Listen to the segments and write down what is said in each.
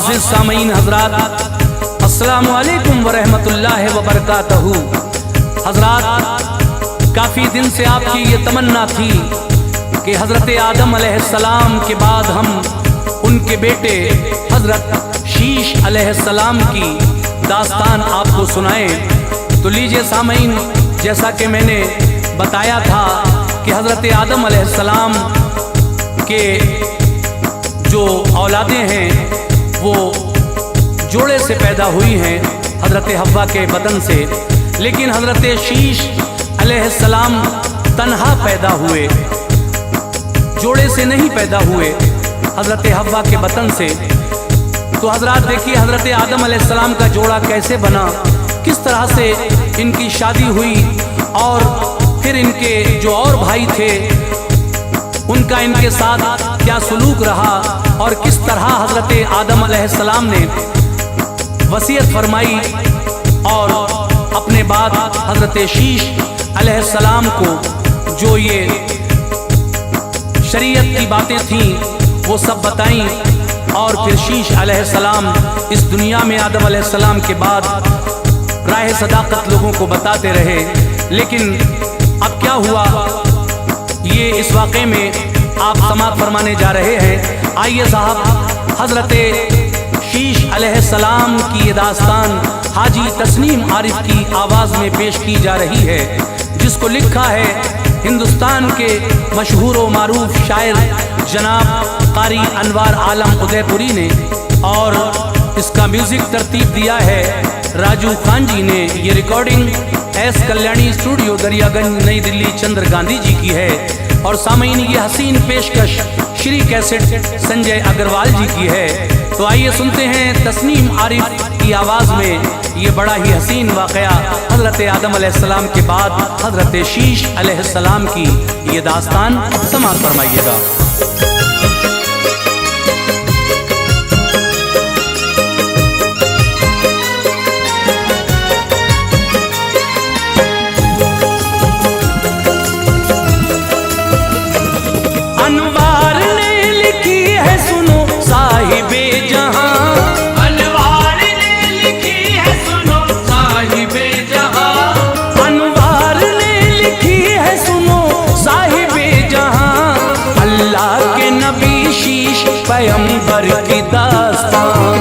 मुअज़्ज़िज़ सामीन हज़रात, अस्सलामु अलैकुम व रहमतुल्लाहि व बरकातहू। हज़रात, काफ़ी दिन से आपकी ये तमन्ना थी कि हज़रत आदम अलैहिस्सलाम के बाद हम उनके बेटे हज़रत शीश अलैहिस्सलाम की दास्तान आपको सुनाएं। तो लीजिए सामीन, जैसा कि मैंने बताया था कि हज़रत आदम अलैहिस्सलाम के जो औलादें हैं वो जोड़े से पैदा हुई हैं हज़रत हव्वा के बदन से, लेकिन हज़रत शीश अलैहिस्सलाम तन्हा पैदा हुए, जोड़े से नहीं पैदा हुए, हज़रत हव्वा के बदन से। तो हज़रात देखिए हज़रत आदम अलैहिस्सलाम का जोड़ा कैसे बना, किस तरह से इनकी शादी हुई और फिर इनके जो और भाई थे उनका इनके साथ क्या सलूक रहा और किस तरह हज़रत आदम अलैहिस्सलाम ने वसीयत फरमाई और अपने बाद हज़रत शीश अलैहिस्सलाम को जो ये शरीयत की बातें थीं वो सब बताईं। और फिर शीश अलैहिस्सलाम इस दुनिया में आदम अलैहिस्सलाम के बाद राह सदाकत लोगों को बताते रहे। लेकिन अब क्या हुआ, ये इस वाक़े में आप समाअत फरमाने जा रहे हैं। आइए साहब, हज़रत शीश अलैहिस्सलाम की ये दास्तान हाजी तस्नीम आरिफ की आवाज़ में पेश की जा रही है, जिसको लिखा है हिंदुस्तान के मशहूर व मारूफ शायर जनाब कारी अनवार आलम उदयपुरी ने, और इसका म्यूज़िक तरतीब दिया है राजू खान जी ने। ये recording S Kalyani studio Daryaganj नई दिल्ली चंद्र गांधी जी की है। और सामीन, ये हसीन पेशकश श्री कैसेट संजय अग्रवाल जी की है। तो आइए सुनते हैं तस्नीम आरिफ की आवाज़ में ये बड़ा ही हसीन वाक़या हज़रत आदम अलैहिस्सलाम के बाद हज़रत शीश अलैहिस्सलाम की ये दास्तान समाअत फरमाइएगा। अनवार ने लिखी है सुनो साहिबे जहां, अनवार ने लिखी है सुनो साहिबे जहां, अनवार ने लिखी है सुनो साहिबे जहां, अल्लाह के नबी शीश पैगंबर की दास्तान,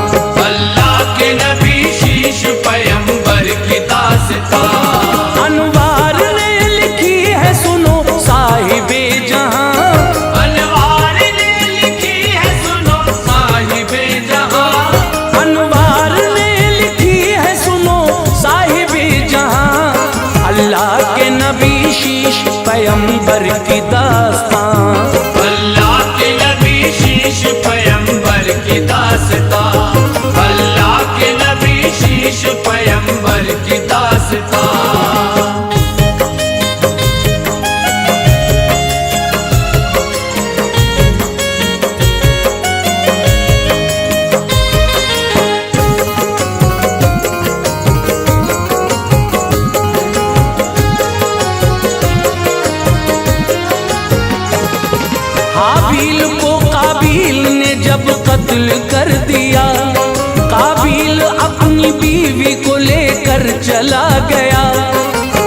अल्लाह के नबी शीश पैगंबर की दास्तान। अनवार ने लिखी है सुनो साहिबे जहां, अनवार ने लिखी है सुनो साहिबे जहां, अनवार ने लिखी है सुनो साहिबे जहां, अल्लाह के नबी शीश पैगंबर की दास्तान, अल्लाह के नबी शीश पैगंबर की दास्तान, अल्लाह के नबी शीश पैगंबर की दास्तान। हाबील को काबील ने जब कत्ल कर दिया, काबील अपनी बीवी को लेकर चला गया,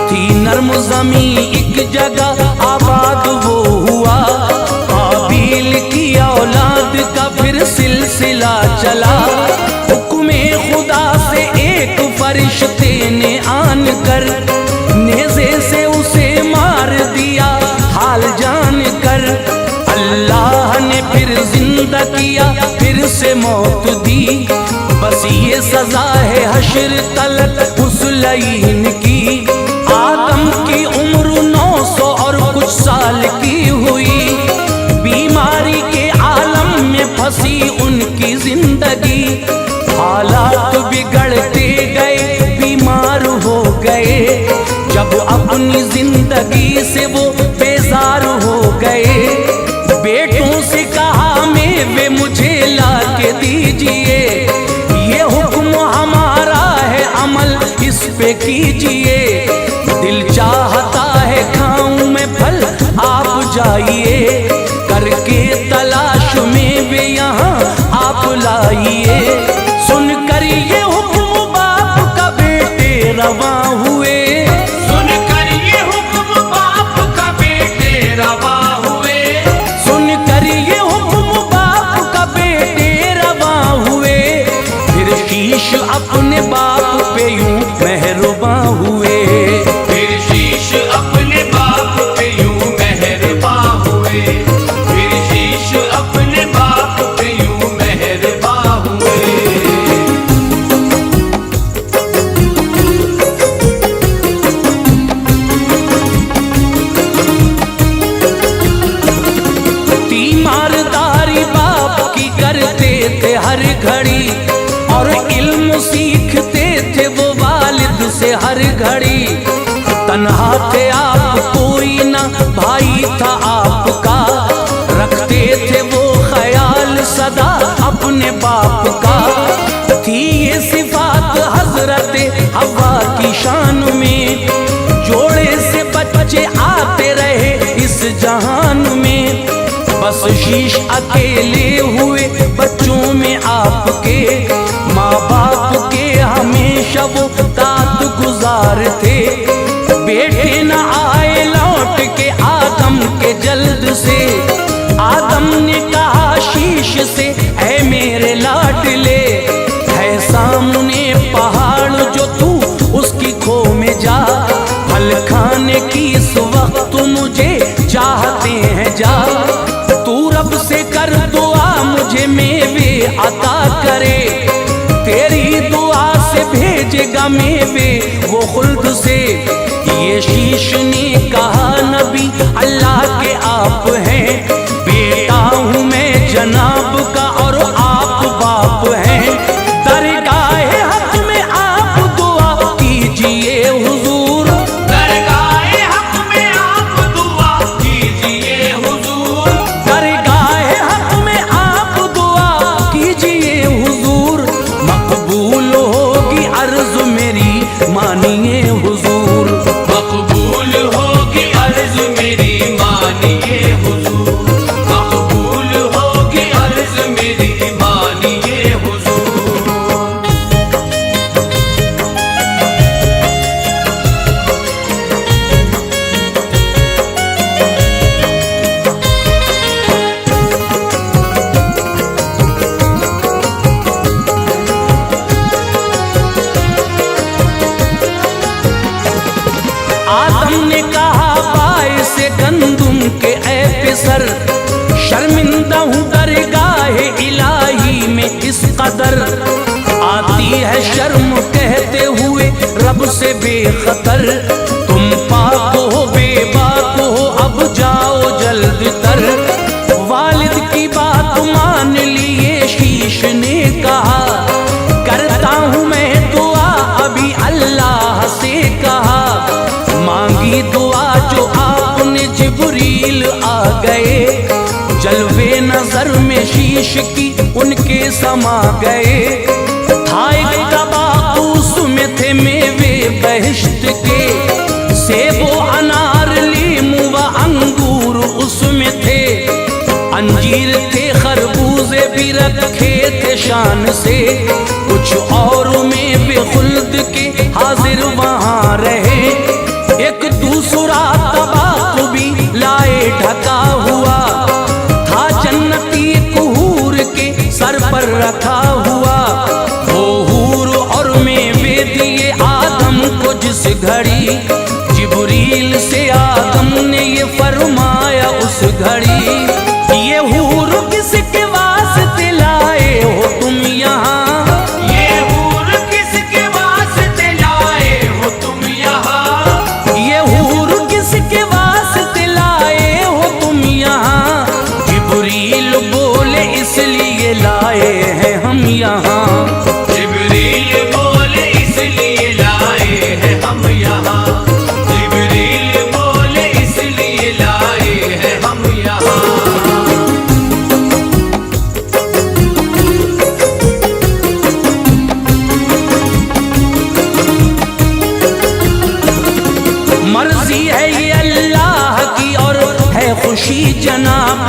थी नर्म ज़मीं एक जगह आबाद वो हुआ, काबील की औलाद का फिर सिलसिला चला, हुक्मे खुदा से एक फरिश्ते ने आन कर नेज़े से उसे मार दिया हाल जान कर, अल्लाह ने फिर जिंदा किया फिर से मौत दी, बस ये सजा है हश्र तलक उस लईन की, आदम की उम्र 900 और कुछ साल की हुई, बीमारी के आलम में फंसी उनकी जिंदगी, हालात बिगड़ते गए बीमार हो गए, जब अपनी जिंदगी से वो बेजार हो गए, बेटों से कहा मेवे मुझे ला के दीजिए, ये हुक्म हमारा है अमल इस पे कीजिए, दिल चाहता है खाऊं मैं फल आप जाइए, करके तलाश में वे यहाँ आप लाइए, अपने बाप पे यूं मेहरबान हुए। फिर शीश अपने बाप पे यूं मेहरबान हुए। फिर शीश अपने बाप पे यूं मेहरबान हुए। तीमारदारी बाप की करते थे हर घड़ी, और इल्म सीखते थे वो वालिद से हर घड़ी। तन्हा थे आप, कोई ना भाई था आपका, रखते थे वो ख्याल सदा अपने बाप का। थी ये सिफात हजरत हवा की शान में, जोड़े से बच्चे आते रहे इस जहान में। बस शीश अकेले हुए बच्चों में आपके, माँ बाप के हमेशा वो तात गुजार थे। बेटे न आए लौट के आदम के जल्द से, आदम ने कहा शीश से ऐ मेरे लाडले, है सामने पहाड़ जो तू उसकी खो में जा। फल खाने की इस वक्त मुझे चाहते हैं जा, तू रब से कर दुआ मुझे मेवे अता करे। तेरी दुआ से भेजेगा मेवे वो खुल्द से। ये शीश ने कहा नबी अल्लाह के आप हैं, बेटा हूँ मैं जनाब का और आप बाप हैं। दरगाहे हक में आप दुआ कीजिए हुजूर, दरगाहे हक में आप दुआ कीजिए हुजूर। दरगाहे हक में आप दुआ कीजिए हुजूर। मकबूल होगी अर्ज मेरी मानिए हुजूर, मकबूल होगी अर्ज मेरी मानिए हुजूर। मकबूल होगी अर्ज मेरी मानिए हुजूर। आदम ने कहा बाय से गंदुम के ऐ पिसर, शर्मिंदा हूँ दरगाहे इलाही में इस कदर। आती है शर्म कहते हुए रब से बेखतर, तुम पाक हो बेबाक हो अब जाओ जल्द तर। वालिद की बात मान लिए शीश ने कहा, करता हूँ मैं दुआ अभी अल्लाह से कहा। मांगी दुआ जो आपने जिब्रील आ गए, जलवे नजर में शीश की उनके समा गए। था एक तबाक उसमें थे मेवे बहिश्त के, सेबो अनार लीमू व अंगूर उसमें थे। अंजीर थे खरबूजे भी रखे थे शान से, कुछ और में बेखुल्द के हाजिर वहाँ रहे। एक दूसरा तबाक भी लाए ढका हुआ, था जन्नती कुहूर के सर पर रखा हुआ। वो हूर और मेवे दिए आदम को जिस घड़ी, जिब्रील से आदम ने ये फरमाया उस घड़ी। ये हूर किसके वास्ते लाए हो तुम यहाँ, ये हूर किसके वास्ते लाए हो तुम यहाँ। ये हूर किसके वास्ते लाए हो तुम यहाँ। जिब्रील बोले इसलिए लाए हैं हम यहाँ, जिब्रील बोले इसलिए लाए हैं हम यहाँ। जिब्रील बोले इसलिए लाए हैं हम यहाँ। मर्जी है ये अल्लाह की और है खुशी जनाब,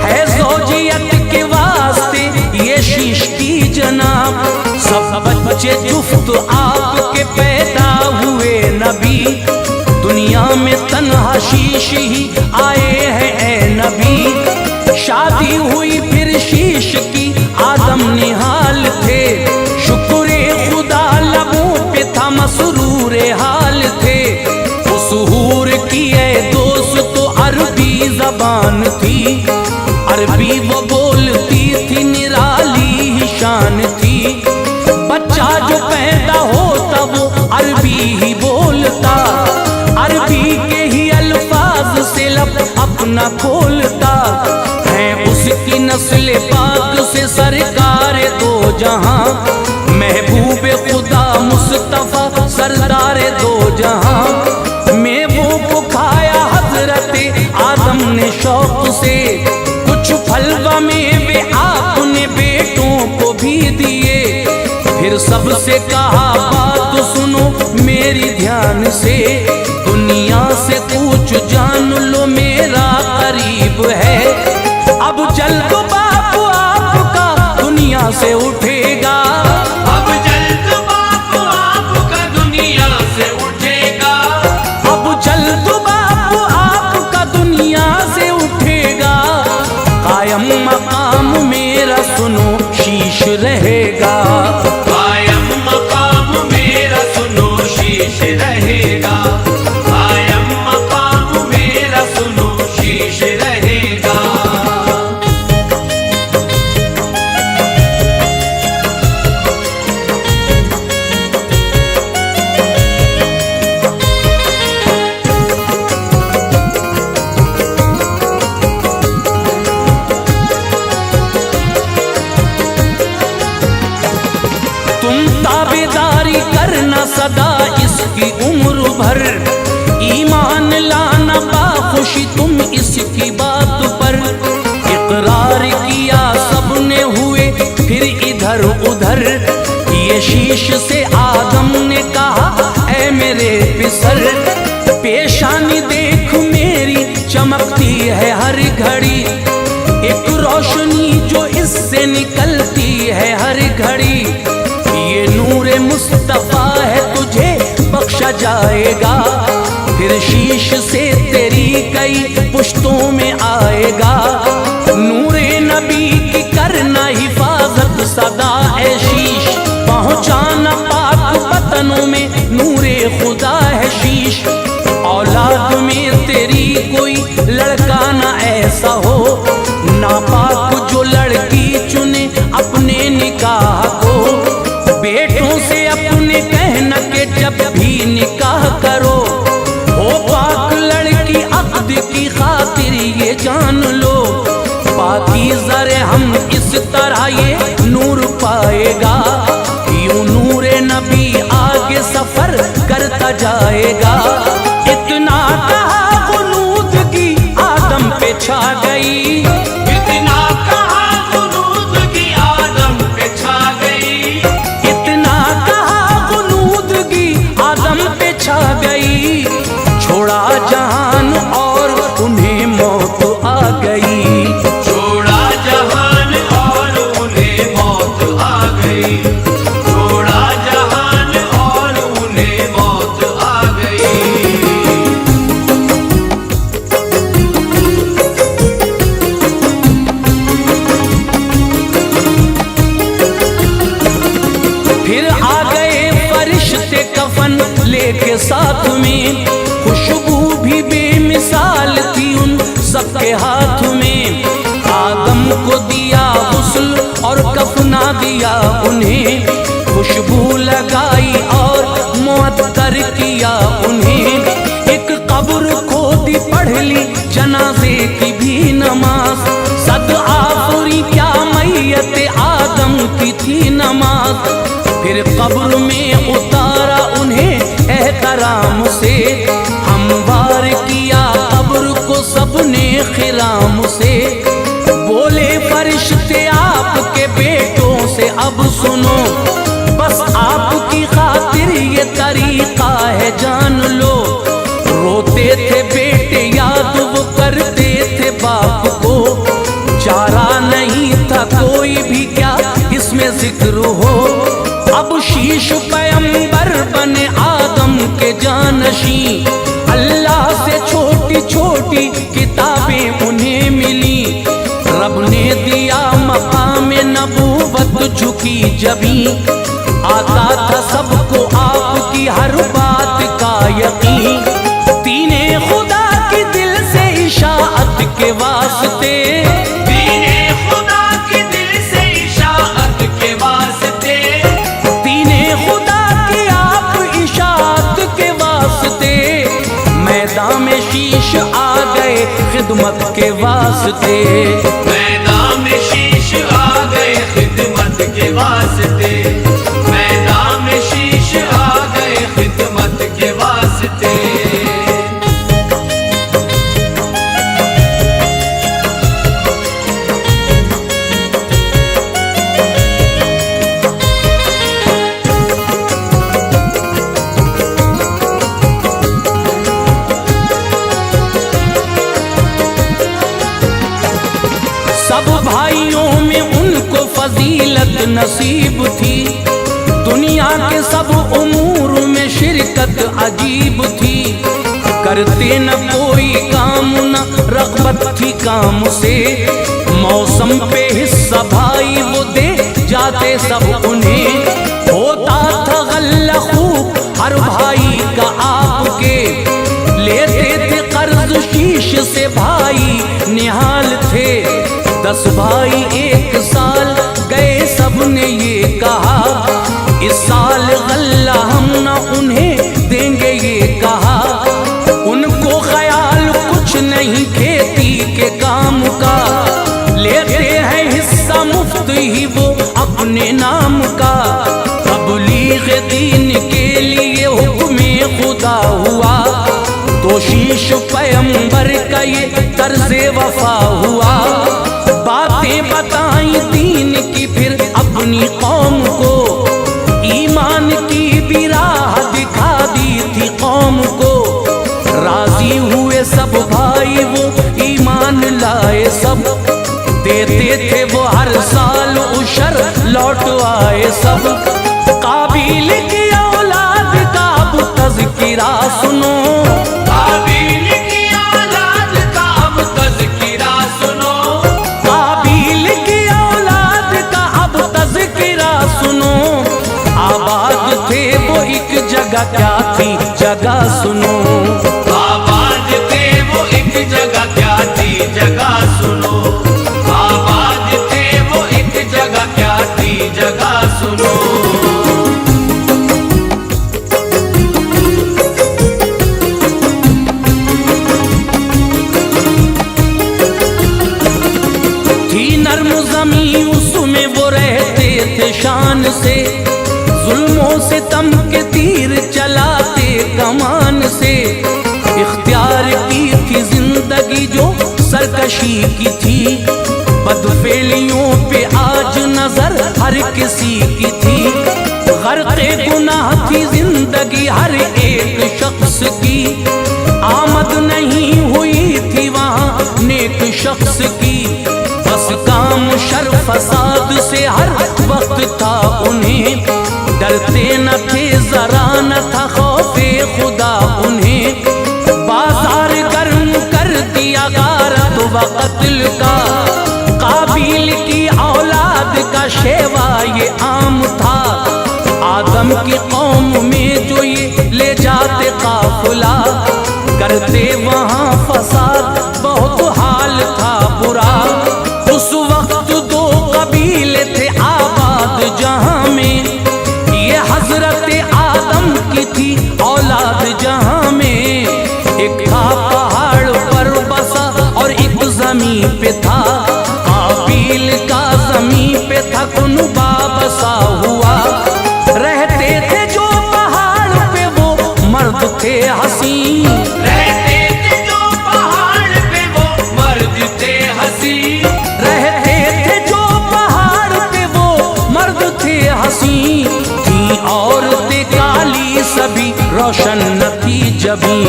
है ज़ौजियत के वास्ते ये शीश की जनाब। सब बच्चे जुफ्त आपके पैदा हुए नबी, दुनिया में तन्हा शीश ही आए हैं ए नबी। शादी हुई फिर शीश की आदम निहाल थे, शुक्र खुदा बेहाल थे। उस हूर की ए दोस्त तो अरबी जबान थी, अरबी वो बोलती थी, निराली ही शान थी। बच्चा जो पैदा होता वो अरबी ही बोलता, अरबी के ही अल्फाज से लब अपना खोलता है। उसकी नस्ल पाक से सरकार दो जहां, महबूब खुदा मुस्तफा सरदार दो जहां। मेवों खाया हजरत आदम ने शौक से, कुछ फलवा मेवे आपने बेटों को भी दिए। फिर सबसे कहा बात सुनो मेरी ध्यान से, दुनिया से कुछ जान लो मेरा करीब है। अब जल्द बाप आपका दुनिया से उठेगा, अब जल्द बाप आपका दुनिया से उठेगा, अब जल्द बाप आपका दुनिया से उठेगा। कायम मकाम मेरा सुनो शीश रहेगा, कायम मकाम मेरा सुनो शीश रहेगा, कायम मकाम मेरा सुनो शीश रहेगा। तुम ताबेदारी करना सदा इसकी उम्र भर, ईमान लाना बाखुशी तुम इसकी बात पर। इकरार किया सबने हुए फिर इधर उधर, ये शीश से आदम ने कहा ऐ मेरे पिसर। पेशानी देख मेरी चमकती है हर घड़ी, एक रोशनी जो इससे निकलती है हर घड़ी। ये नूरे मुस्तफा है तुझे बख्शा जाएगा, फिर शीश से तेरी कई पुश्तों में आएगा। नूरे नबी की करना हिफाजत सदा है शीश, पहुंचाना पाक वतनों में नूरे खुदा है शीश। औलाद में तेरी कोई लड़का ना ऐसा हो, नापाक जो लड़की चुने अपने निकाह को। बेटों से अपने कहना के जब भी निकाह करो, हो पाक लड़की अक्द की खातिर ये जान लो। पाकीज़ा हम इस तरह ये नूर पाएगा, यूं नूरे नबी आगे सफर करता जाएगा। इतना कहा गुनूदगी आदम पे छा गई, इतना कहा गुनूदगी आदम पे छा गई, इतना कहा गुनूदगी आदम पे छा गई। छोड़ा जहान और उन्हें मौत आ गई, छोड़ा जहान और उन्हें मौत आ गई, छोड़ा जहान और उन्हें मौत आ गई। फिर आ गए फरिश्ते कफन लेके साथ में, खुशबू भी बेमिसाल थी उन सबके हाथ में। आदम को दिया गुस्ल और कफना दिया उन्हें, खुशबू लगाई और मुअत्तर किया उन्हें। एक कब्र खोदी पढ़ ली जनाजे की भी नमाज, सद आफरी क्या मैयत आदम की थी नमाज। फिर कब्र में उतारा उन्हें एहतराम से, हमवार किया कब्र को सबने खिराम से। बोले फरिश्ते आपके बेटों से अब सुनो, बस आपकी खातिर ये तरीका है जान लो। रोते थे बेटे याद वो करते थे बाप को, चारा नहीं था कोई भी क्या इसमें जिक्र हो। अब शीश पैगंबर बने आदम के जानशी, अल्लाह से छोटी छोटी किताबें उन्हें मिली। रब ने दिया मकाम नबूवत झुकी जबी, आता था सबको आपकी हर बात शीश आ गए खिदमत के वास्ते। मैदान में शीश आ गए खिदमत के वास्ते। मैदान में शीश आ गए खिदमत के वास्ते। सब भाइयों में उनको फजीलत नसीब थी। दुनिया के सब उमूर में शिरकत अजीब थी। करते न कोई काम न रग़बत थी काम से। मौसम पे हिस्सा भाई वो दे जाते सब उन्हें। होता था गल्ला खूब हर भाई का आपके। लेते थे कर्ज शीश से भाई निहाल थे। 10 भाई एक साल गए सबने ये कहा, इस साल गल्ला हम न उन्हें देंगे ये कहा। उनको ख्याल कुछ नहीं खेती के काम का। लेते हैं हिस्सा मुफ्त ही वो अपने नाम का। तबलीग दीन के लिए हुक्मे खुदा हुआ। तो शीश पैगंबर का ये तर्ज़े वफा हुआ। बातें बताई दीन की फिर अपनी कौम को। ईमान की भी राह दिखा दी थी कौम को। राजी हुए सब भाई वो ईमान लाए सब। देते थे वो हर साल उशर लौट आए सब। काबिल की औलाद का अब तज़किरा सुनो। काबिल की औलाद का अब तज़किरा सुनो। काबिल की औलाद का अब तज़किरा सुनो। आबाद थे वो एक जगह क्या थी जगह सुनो। आबाद थे वो एक जगह क्या थी जगह सुनो। आबाद थे वो एक जगह क्या थी जगह सुनो। थी नर्म ज़मीं उसमें वो रहते थे शान से। जुल्मों से तम के तीर चलाते कमान से। इख्तियार की थी जिंदगी जो सरकशी की थी। बदफेलियों पे आज नजर हर किसी की थी। गर्क़े गुनाह थी जिंदगी हर एक शख्स की। आमद नहीं हुई थी वहाँ नेक शख्स की। बस काम शर फसाद से हर वक्त था उन्हें। डरते न थे जरा न था खौफे खुदा उन्हें। बाजार गर्म कर दिया गारत व कत्ल का। काबिल की औलाद का शेवा ये आम था। आदम की कौम में जो ये ले जाते काफिला। करते वहाँ फसाद बहुत हाल था बुरा। उस वक्त 2 कबीले थे आबाद जहाँ में। ये हजरत आदम की थी औलाद जहाँ में। एक था पहाड़ पर बसा और एक जमीन पे था। काबिल का जमीन पे था कुनबा बसा हुआ। रहते थे जो पहाड़ पे वो मर्द थे हसी। रहते थे जो पहाड़ पे वो मर्द थे हंसी। रहते थे जो पहाड़ पे वो मर्द थे हसी। थी औरतें काली सभी रोशन न थी जबी।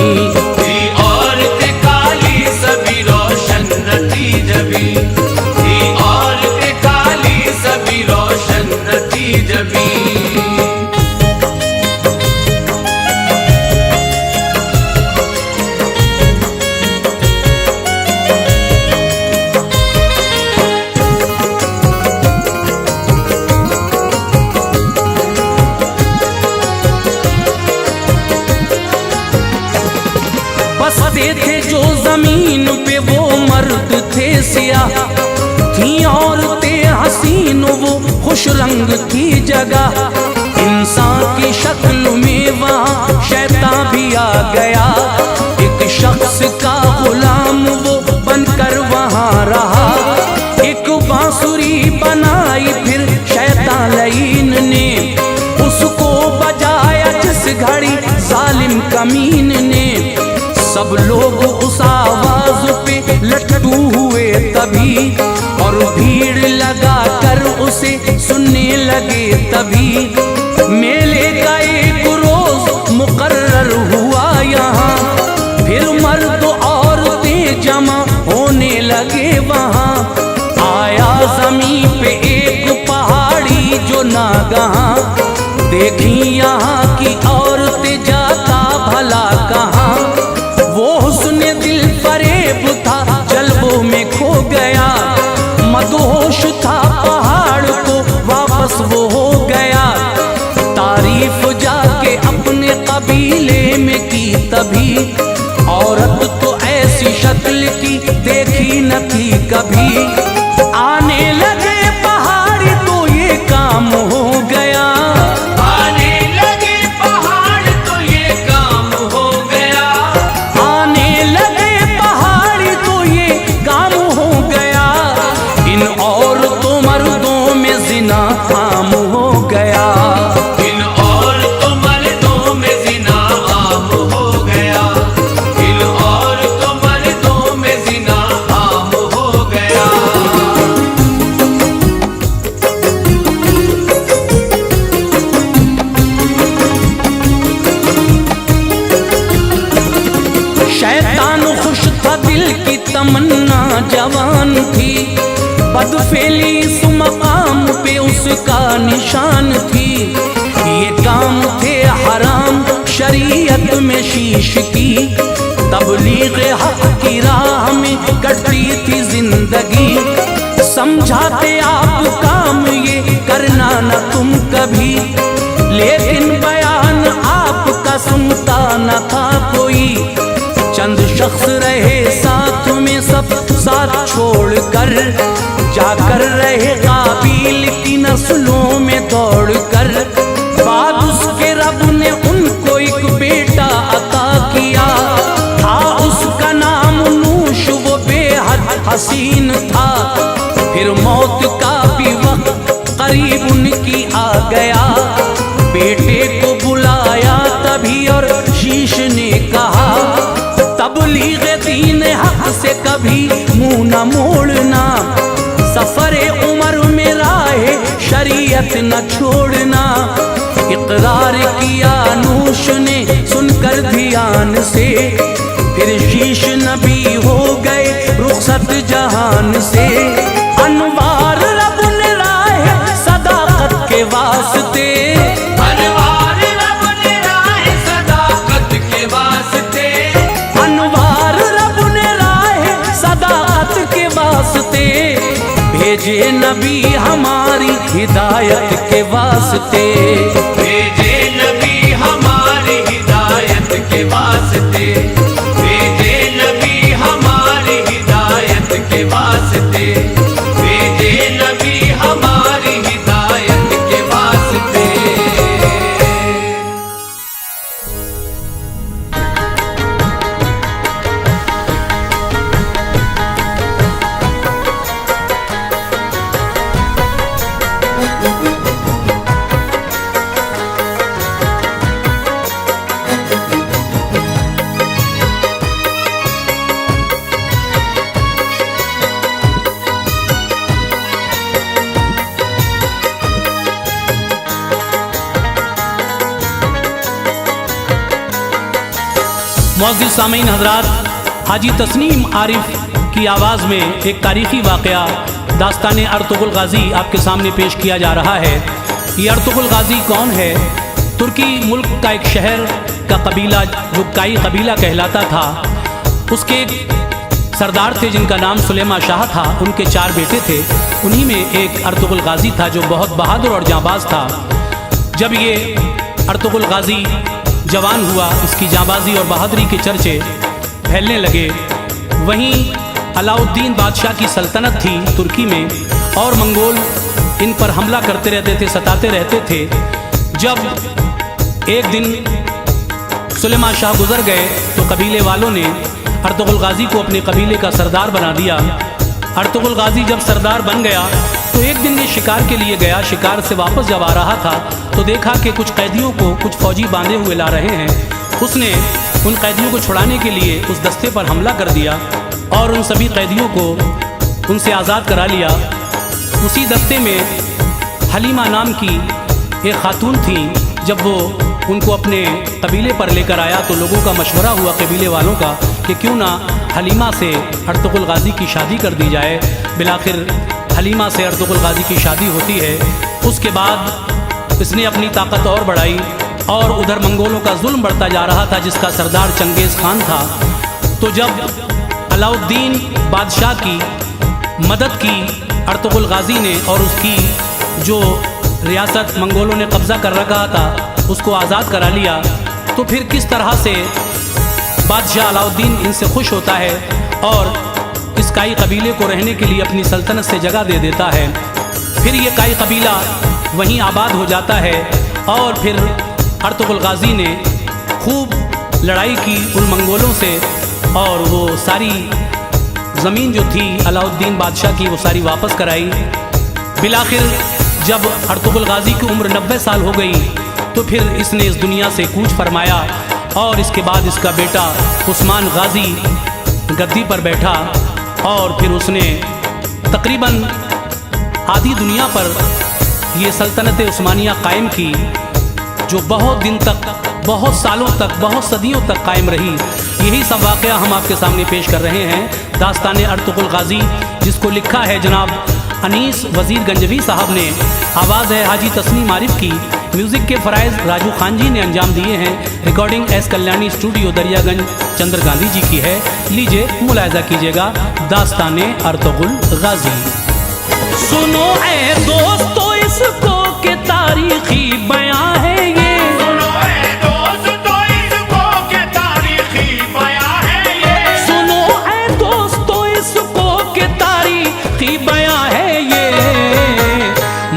थी औरतें काली सभी रोशन न थी जबी। थी औरतें काली सभी रोशन न थी जबी। बसते थे जो जमीन पे वो मर्द थे सियाह। थी औरतें हसीन वो खुश रंग थी जगह। इंसान की शक्ल में वहाँ शैतान भी आ गया। एक शख्स का जालिम कमीन ने। सब लोग उस आवाज पे लट्टू हुए तभी, और भीड़ लगा कर उसे सुनने लगे तभी। मेले का एक रोज मुकर्रर हुआ यहाँ, फिर मर्द औरतें जमा होने लगे वहाँ। आया जमीन पे एक पहाड़ी जो नागहां, देखी यहाँ की औरतें जाता भला कहाँ। वो हुस्न दिल फरेब था, जल्बों में खो गया, मदहोश था पहाड़ को वापस वो हो गया। तारीफ जाके अपने कबीले में की तभी, औरत तो ऐसी शक्ल की देखी न थी कभी। आने लगे पहाड़ तो ये काम हो गया, आने लगे पहाड़ तो ये काम हो गया, आने लगे पहाड़ तो ये काम हो गया। इन औरतों मर्दों में जिना आम हो गया, इन औरतों मर्दों में जिना आम हो गया, इन औरतों मर्दों में जिना आम हो गया। शैतान खुश था, दिल की तमन्ना जवान थी, बदफेली इस मकाम पे उसका निशान थी। ये काम थे हराम शरीयत में शीश की, तबलीग हक की राह में कटती थी जिंदगी। समझाते आप काम ये करना न तुम कभी, लेकिन बयान आपका सुनता न था कोई। चंद शख्स रहे साथ में, सब साथ छोड़कर जाकर रहे काबिल की नस्लों में दौड़कर। बाद उसके रब ने उनको एक बेटा अता किया, था उसका नाम नूश, वो बेहद हसीन था। फिर मौत का भी वक्त करीब उनकी आ गया, बेटे को बुलाया तभी और शीश ने कहा, तबलीग दीन हक से कभी मुंह न मोड़ना, सफरे उमर में राह शरीयत न छोड़ना। इकरार किया नूश ने सुनकर ध्यान से, फिर शीश नबी हो गए रुखसत जहान से। अनवार रब ने राह सदाकत के वास्ते, अनवार रब ने राह सदाकत के वास्ते, अनवार रब ने राह सदाकत के वास्ते, भेजे नबी हमारी हिदायत के वास्ते, भेजे नबी हमारी हिदायत के वास्ते, भेजे नबी हमारी हिदायत के वास्ते, भेजे नबी हमारी हिदायत के वास्ते। मुअज़्ज़िज़ सामीन हज़रात, हाजी तस्नीम आरिफ की आवाज़ में एक तारीख़ी वाक़या दास्तान अर्तुग़रुल गाज़ी आपके सामने पेश किया जा रहा है। ये अर्तुग़रुल गाज़ी कौन है? तुर्की मुल्क का एक शहर का कबीला जो काई कबीला कहलाता था, उसके एक सरदार थे जिनका नाम सुलेमा शाह था। उनके 4 बेटे थे, उन्हीं में एक अर्तुग़रुल गाज़ी था जो बहुत बहादुर और जांबाज था। जब ये अर्तुग़रुल गाज़ी जवान हुआ, इसकी जांबाजी और बहादुरी के चर्चे फैलने लगे। वहीं अलाउद्दीन बादशाह की सल्तनत थी तुर्की में, और मंगोल इन पर हमला करते रहते थे, सताते रहते थे। जब एक दिन सुलेमा शाह गुजर गए तो कबीले वालों ने अर्तुग़रुल गाज़ी को अपने कबीले का सरदार बना दिया। अर्तुग़रुल गाज़ी जब सरदार बन गया तो एक दिन ये शिकार के लिए गया। शिकार से वापस जब आ रहा था तो देखा कि कुछ कैदियों को कुछ फौजी बांधे हुए ला रहे हैं। उसने उन कैदियों को छुड़ाने के लिए उस दस्ते पर हमला कर दिया और उन सभी कैदियों को उनसे आज़ाद करा लिया। उसी दस्ते में हलीमा नाम की एक खातून थी। जब वो उनको अपने कबीले पर लेकर आया तो लोगों का मशवरा हुआ कबीले वालों का कि क्यों ना हलीमा से अर्तुगरुल गाज़ी की शादी कर दी जाए। बिलाखिर हलीमा से अर्तुगरुल गाज़ी की शादी होती है। उसके बाद इसने अपनी ताकत और बढ़ाई और उधर मंगोलों का जुल्म बढ़ता जा रहा था जिसका सरदार चंगेज़ खान था। तो जब अलाउद्दीन बादशाह की मदद की अर्तुगरुल गाज़ी ने और उसकी जो रियासत मंगोलों ने कब्ज़ा कर रखा था उसको आज़ाद करा लिया, तो फिर किस तरह से बादशाह अलाउद्दीन इनसे खुश होता है और इस काई कबीले को रहने के लिए अपनी सल्तनत से जगह दे देता है। फिर ये काई कबीला वहीं आबाद हो जाता है और फिर अर्तुगरुल गाज़ी ने खूब लड़ाई की उन मंगोलों से और वो सारी ज़मीन जो थी अलाउद्दीन बादशाह की वो सारी वापस कराई। बिलाखिर जब अर्तुगरुल गाज़ी की उम्र 90 साल हो गई तो फिर इसने इस दुनिया से कूच फरमाया और इसके बाद इसका बेटा उस्मान गाज़ी गद्दी पर बैठा और फिर उसने तकरीबन आधी दुनिया पर ये सल्तनत उस्मानिया कायम की जो बहुत दिन तक, बहुत सालों तक, बहुत सदियों तक कायम रही। यही सब वाक़या हम आपके सामने पेश कर रहे हैं। दास्तान अर्तुगरुल गाज़ी जिसको लिखा है जनाब अनीस वज़ीर गंजवी साहब ने, आवाज़ है हाजी तस्नीम आरिफ की, म्यूज़िक के फ़राइज़ राजू खान जी ने अंजाम दिए हैं। Recording S Kalyani studio Daryaganj Chandra Gandhi ji की है। लीजिए मुलाहिज़ा कीजिएगा दास्तान अर्तुगरुल गाज़ी। सुनो ऐ दोस्तों इसको के तारीख़ी बयां है ये, सुनो ऐ दोस्तों इसको के तारीख़ी बयां है ये, सुनो ऐ दोस्तों इसको के तारीख़ी बयां है ये।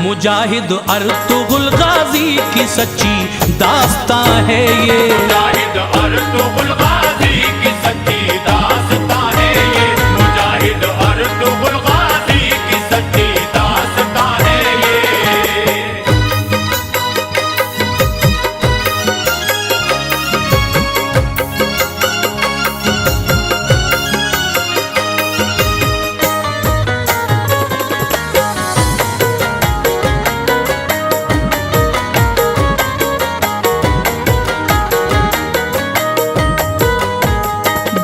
मुजाहिद अर्तुगरुल गाज़ी की सच्ची दास्तां है ये, मुजाहिद अर्तुगरुल गाज़ी की सच्ची दास्तां है ये, मुजाहिद अर्तुगरुल गाज़ी की सच्ची दास्तां है ये।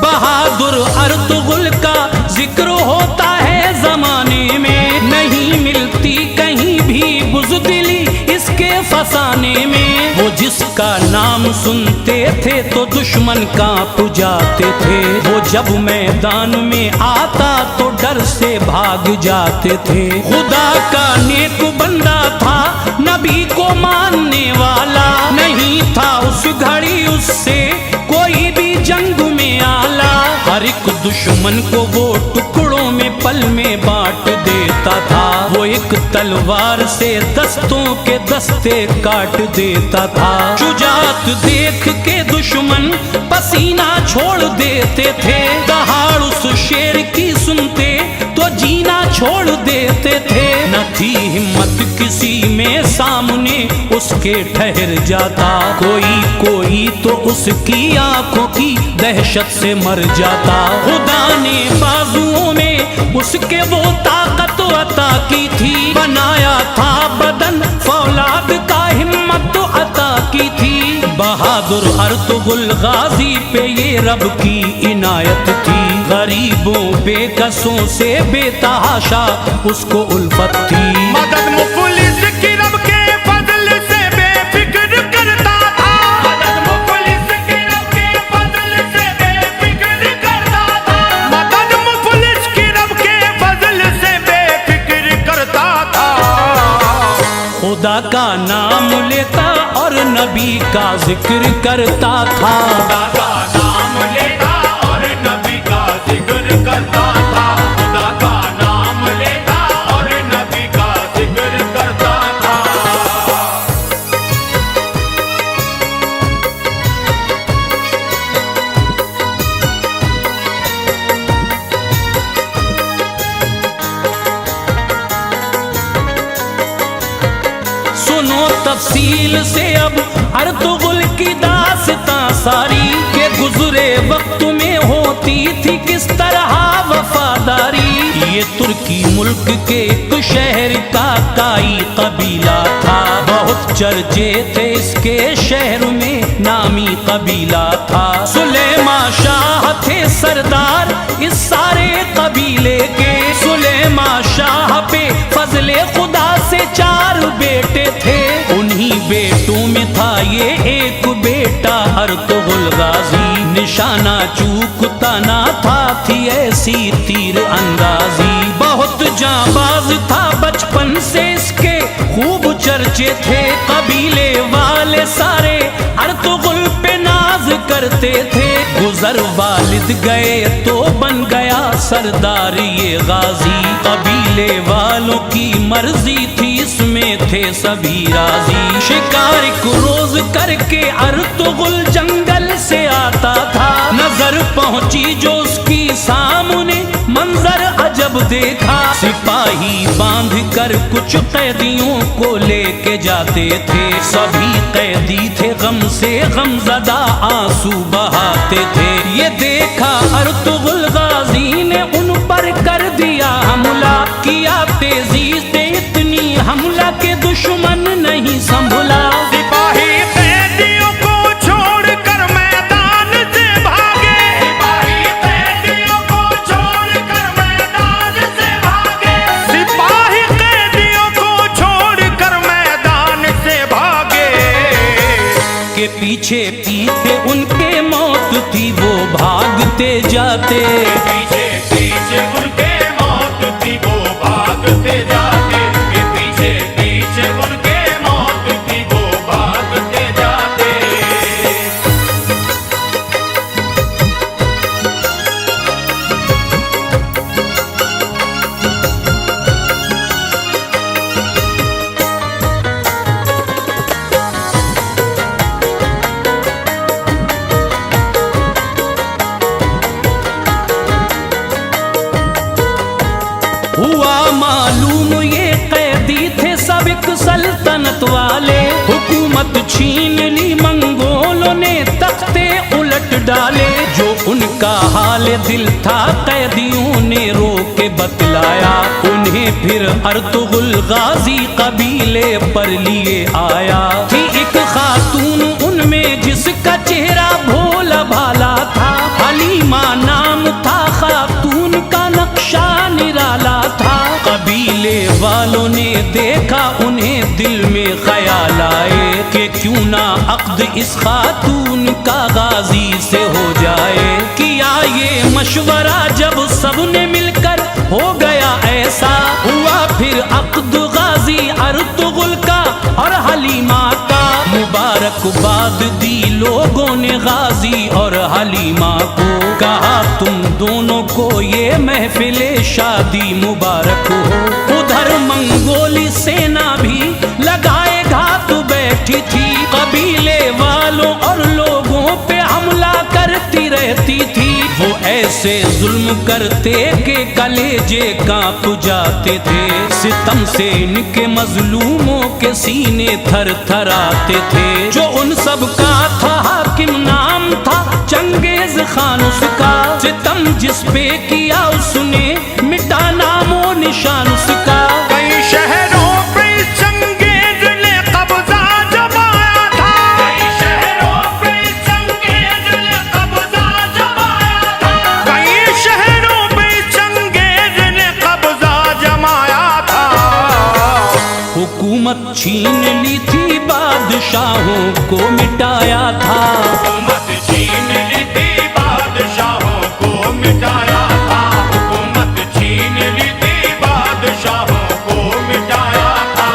बहादुर अर्तुगरुल का जिक्र होता है ज़माने में, नहीं मिलती कहीं भी बुज़दिली इसके फसाने में। वो जिसका नाम सुनते थे तो दुश्मन कांप जाते थे, वो जब मैदान में आता तो डर से भाग जाते थे। खुदा का नेक बंदा था नबी को मानने वाला, नहीं था उस घड़ी उससे कोई भी जंग में आला। हर एक दुश्मन को वो टुकड़ों में पल में बांट देता था, वो एक तलवार से दस्तों के दस्ते काट देता था। शुजाअत देख के दुश्मन पसीना छोड़ देते थे, दहाड़ उस शेर की सुनते तो जीना छोड़ देते थे। न थी हिम्मत किसी में सामने उसके ठहर जाता, कोई कोई तो उसकी आंखों की दहशत से मर जाता। खुदा ने बाजुओं में उसके वो ताकत अता की थी, बनाया था बदन फौलाद का हिम्मत अता की थी। बहादुर अर्तुगरुल गाज़ी पे ये रब की इनायत थी, गरीबों बेकसों से बेतहाशा उसको उल्फत थी। मदद मुफलिस की रब के फजल से बेफिक्र करता था, मदद मुफलिस की रब के फजल से बेफिक्र करता था, मदद मुफलिस की रब के फजल से बेफिक्र करता था। खुदा का नाम लेता और नबी का जिक्र करता था, खुदा का नाम लेता और नबी का जिक्र करता था, खुदा का नाम लेता और नबी का जिक्र करता था। सुनो तफसील से अब अर्तुगरुल की दास्तां सारी के गुजरे वक्त में होती थी किस तरह वफादारी। ये तुर्की मुल्क के एक शहर का काई कबीला था, बहुत चर्चे थे इसके शहर में नामी कबीला था। सुलेमा शाह थे सरदार इस सारे कबीले के, सुलेमा शाह पे फजले खुदा से 4 बेटे थे, उन्हीं बेटों में था ये एक बेटा अर्तुगरुल गाजी। निशाना चूकता ना था थी ऐसी तीर अंदाजी, बहुत जाबाज था बचपन से इसके खूब चर्चे थे। कबीले वाले सारे अर्तुगरुल पे नाज करते थे, गुजर वालिद गए तो बन गया सरदार ये गाजी। कबीले वालों की मर्जी थी इसमें थे सभी राजी। शिकार को रोज करके अर्तुगरुल जंगल से आता था, नजर पहुंची जो उसकी सामने मंजर अजब देखा। सिपाही बांध कर कुछ कैदियों को लेके जाते थे, सभी कैदी थे गम से गमज़दा आंसू बहाते थे। ये देखा अर्तुगरुल गाजी ने उन पर कर दिया हमला, किया तेजी से इतनी हमला के दुश्मन नहीं संभला। सिपाही कैदियों को छोड़कर मैदान से भागे, सिपाही कैदियों को छोड़कर मैदान से भागे, सिपाही कैदियों को छोड़कर मैदान से भागे। के पीछे पीछे उनके मौत थी वो भागते जाते, पीछे पीछे उनके मौत थी वो भागते जाते, पीछे पीछे उनके मौत थी वो भागते जाते। हुआ मालूम ये कैदी थे सब एक सल्तनत वाले, हुकूमत छीन ली मंगोलों ने तख्ते उलट डाले। जो उनका हाल दिल था कैदियों ने रो के बतलाया, उन्हें फिर अर्तुगरुल गाजी कबीले पर लिए आया। थी एक खातून उनमें जिसका चेहरा भोला भाला था, हलीमा नाम था खातून का नक्शा निराला था। कबीले वालों ने देखा उन्हें दिल में ख्याल आए कि क्यों ना अक्द इस खातून का गाजी से हो जाए। किया ये मशवरा जब सबने मिलकर हो गया ऐसा, हुआ फिर अक्द गाजी अर्तुगरुल का और हलीमा का। मुबारकबाद दी लोगों ने गाजी और हलीमा को, कहा तुम दोनों को ये महफिले शादी मुबारक हो। उधर मंगोली सेना भी लगाए घात बैठी थी, कबीले वालों और लोगों पे हमला करती रहती थी। वो ऐसे जुल्म करते कि कलेजे कांप जाते थे, सितम से इनके मजलूमों के सीने थर थर आते थे। जो उन सब का था हाकिम नाम था चंगेज खान उसका, सितम जिस पे किया उसने मिटा नामो निशान उसका। कई शहरों पे चंगेज ने कब्जा जमाया था, कई शहरों पे चंगेज ने कब्जा जमाया था, कई शहरों पे चंगेज ने कब्जा जमाया था। हुकूमत छीन ली थी बादशाहों को मिटाया था, हुकूमत छीन ली थी बादशाहों को मिटाया था, हुकूमत छीन ली थी बादशाहों को मिटाया था।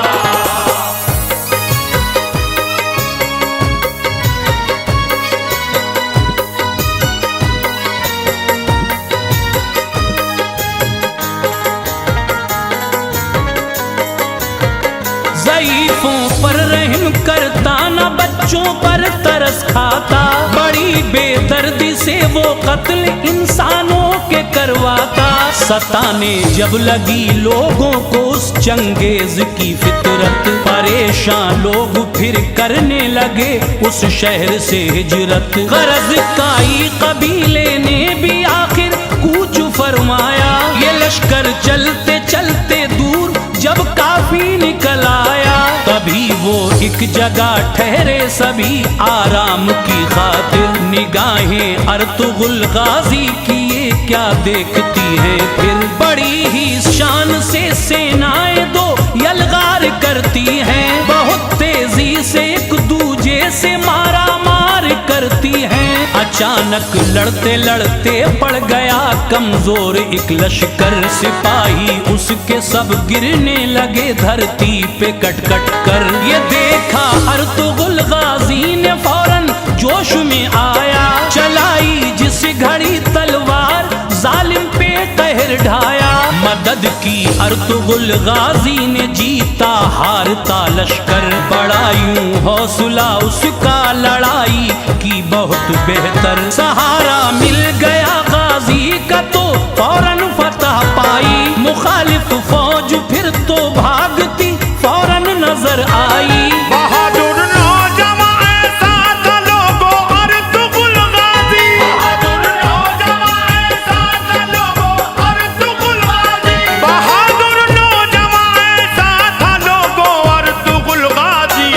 ज़ईफों पर रहम करता न बच्चों पर तरस खाता, बड़ी बेदर्दी से वो कत्ल इंसानों के करवाता। सताने जब लगी लोगों को उस चंगेज की फितरत, परेशान लोग फिर करने लगे उस शहर से हिजरत। गरज काई कबीले ने भी आखिर कूच फरमाया, ये लश्कर चलते चलते दूर जब काफी निकल आया, तभी वो एक जगह ठहरे सभी आराम की खातिर। निगाहें अर्तुगरुल गाजी की ये क्या देखती हैं फिर, बड़ी ही शान से सेनाएं दो यलगार करती हैं, बहुत तेजी से एक दूजे से मारा मार करती हैं। अचानक लड़ते लड़ते पड़ गया कमजोर एक लश्कर, सिपाही उसके सब गिरने लगे धरती पे कट कट कर। ये देखा अर्तुगरुल गाजी ने फौरन जोश में आया, चलाई जिस घड़ी तलवार जालिम पे कहर ढाया। मदद की अर्तुगरुल गाजी ने जीता हारता लश्कर, बड़ा यूं हौसला उसका लड़ाई की बहुत बेहतर। सहारा मिल गया गाजी का तो फौरन फतह पाई, मुखालिफ फौज फिर तो भागती फौरन नजर आई। बहादुर नौजवान ऐसा था लोगों अर्तुगरुल गाजी, बहादुर नौजवान ऐसा था लोगों अर्तुगरुल गाजी, बहादुर नौजवान ऐसा था लोगों अर्तुगरुल गाजी।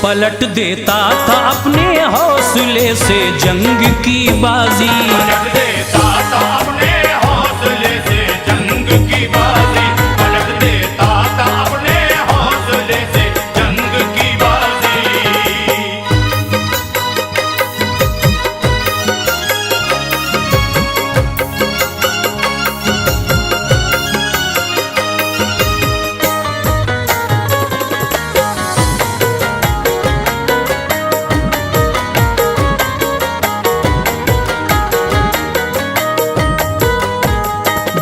पलट देता था अपने हौसले से जंग की बाजी, पलट देता था अपने हौसले से जंग की बाजी, पलट देता था अपने हौसले से जंग की बाजी।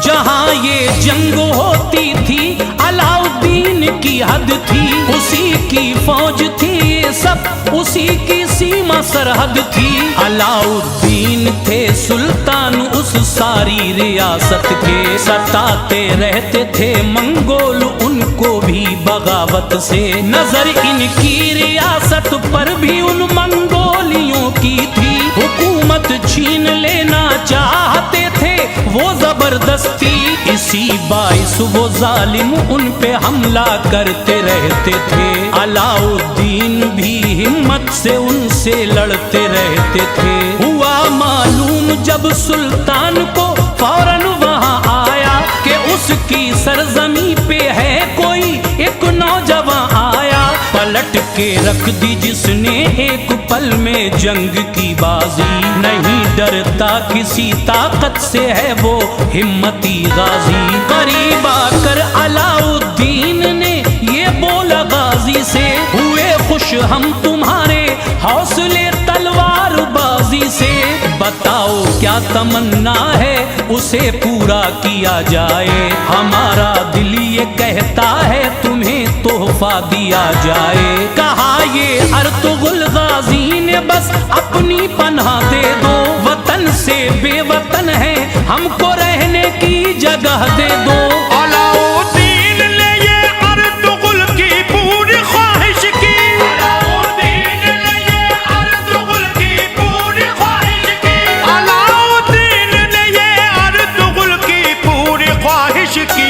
जहाँ ये जंग होती थी अलाउद्दीन की हद थी, उसी की फौज थी ये सब उसी की सीमा सरहद थी। अलाउद्दीन थे सुल्तान उस सारी रियासत के, सताते रहते थे मंगोल उनको भी बगावत से। नजर इनकी रियासत पर भी उन मंगोलियों की थी, हुकूमत छीन लेना चाहते थे वो जबरदस्ती। इसी बाइस वो जालिम उन पे हमला करते रहते थे, अलाउद्दीन भी हिम्मत से उनसे लड़ते रहते थे। हुआ मालूम जब सुल्तान को फौरन वहां आया कि उसकी सरजमी पे है कोई एक नौजवान आया, पलट के रख दी जिसने एक पल में जंग की बाजी। नहीं डरता किसी ताकत से है वो हिम्मती गाजी। करीब आकर अलाउद्दीन ने ये बोला गाजी से, हुए खुश हम तुम्हारे हौसले तलवार बाजी से। बताओ क्या तमन्ना है उसे पूरा किया जाए, हमारा दिल ये कहता है तुम्हें तोहफा दिया जाए। कहा ये अर्तुगरुल गाजी ने बस अपनी पनाह दे दो, वतन से बेवतन है हमको रहने की जगह दे दो। अलाउद्दीन ने ये अर्तुगरुल की पूरी ख्वाहिश की, अलाउद्दीन ने ये अर्तुगरुल की पूरी ख्वाहिश की, अलाउद्दीन ने ये अर्तुगरुल की पूरी ख्वाहिश की।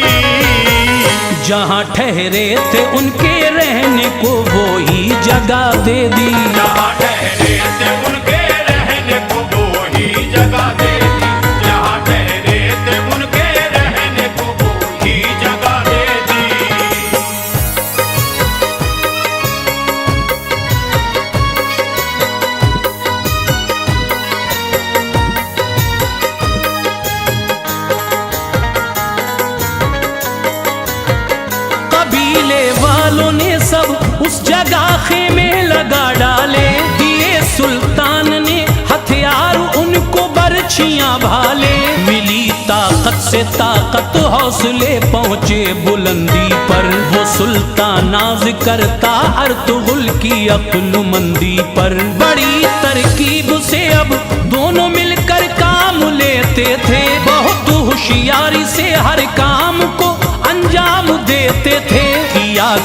जहाँ ठहरे थे उनके रहने को वो ही जगह दे दी, जहाँ ठहरे थे उनके रहने को वो ही जगह दे दी, जहाँ ठहरे थे उनके रहने को वो ही जगह दे दी। कबीले वालों ने सब उस जगह खेमे लगा डाले, दिए सुल्तान ने हथियार उनको बरछियां भाले। मिली ताकत से ताकत हौसले पहुँचे बुलंदी पर, वो सुल्तान नाज करता अर्तुगरुल की अक्लमंदी पर। बड़ी तरकीब से अब दोनों मिलकर काम लेते थे, बहुत होशियार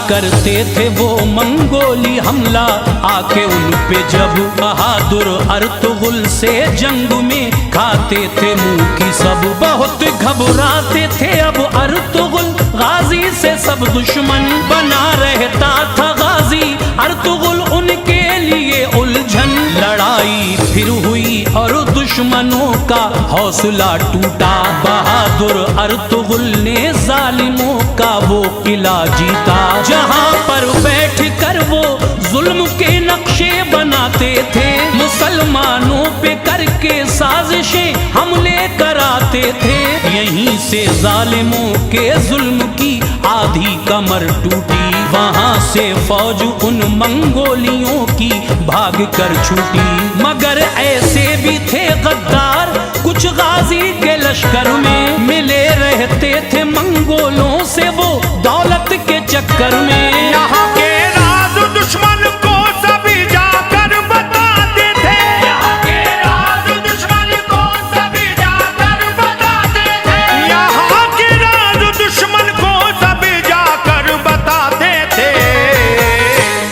करते थे वो मंगोली हमला आके उन पे जब बहादुर अर्तुगरुल से जंग में खाते थे मुंह की सब। बहुत घबराते थे अब अर्तुगरुल गाजी से सब दुश्मन बना रहता था गाजी अर्तुगरुल उनके लिए उलझन। लड़ाई फिर हुई और दुश्मनों का हौसला टूटा। बहादुर अर्तुगरुल ने जालिमों का वो किला जीता जहां पर बैठ कर वो जुल्म के नक्शे बनाते थे। मुसलमानों पे करके साजिशें हमले कराते थे। यहीं से जालिमों के जुल्म की आधी कमर टूटी। वहां से फौज उन मंगोलियों की भाग कर छूटी। मगर ऐसे भी थे गद्दार कुछ गाजी के लश्कर में मिले रहते थे मंगोलों से वो दौलत के चक्कर में। यहाँ के राज दुश्मन को सभी जाकर बताते थे। यहाँ के राज दुश्मन को सभी जाकर बताते थे। यहाँ के राज दुश्मन को सभी जाकर बताते थे।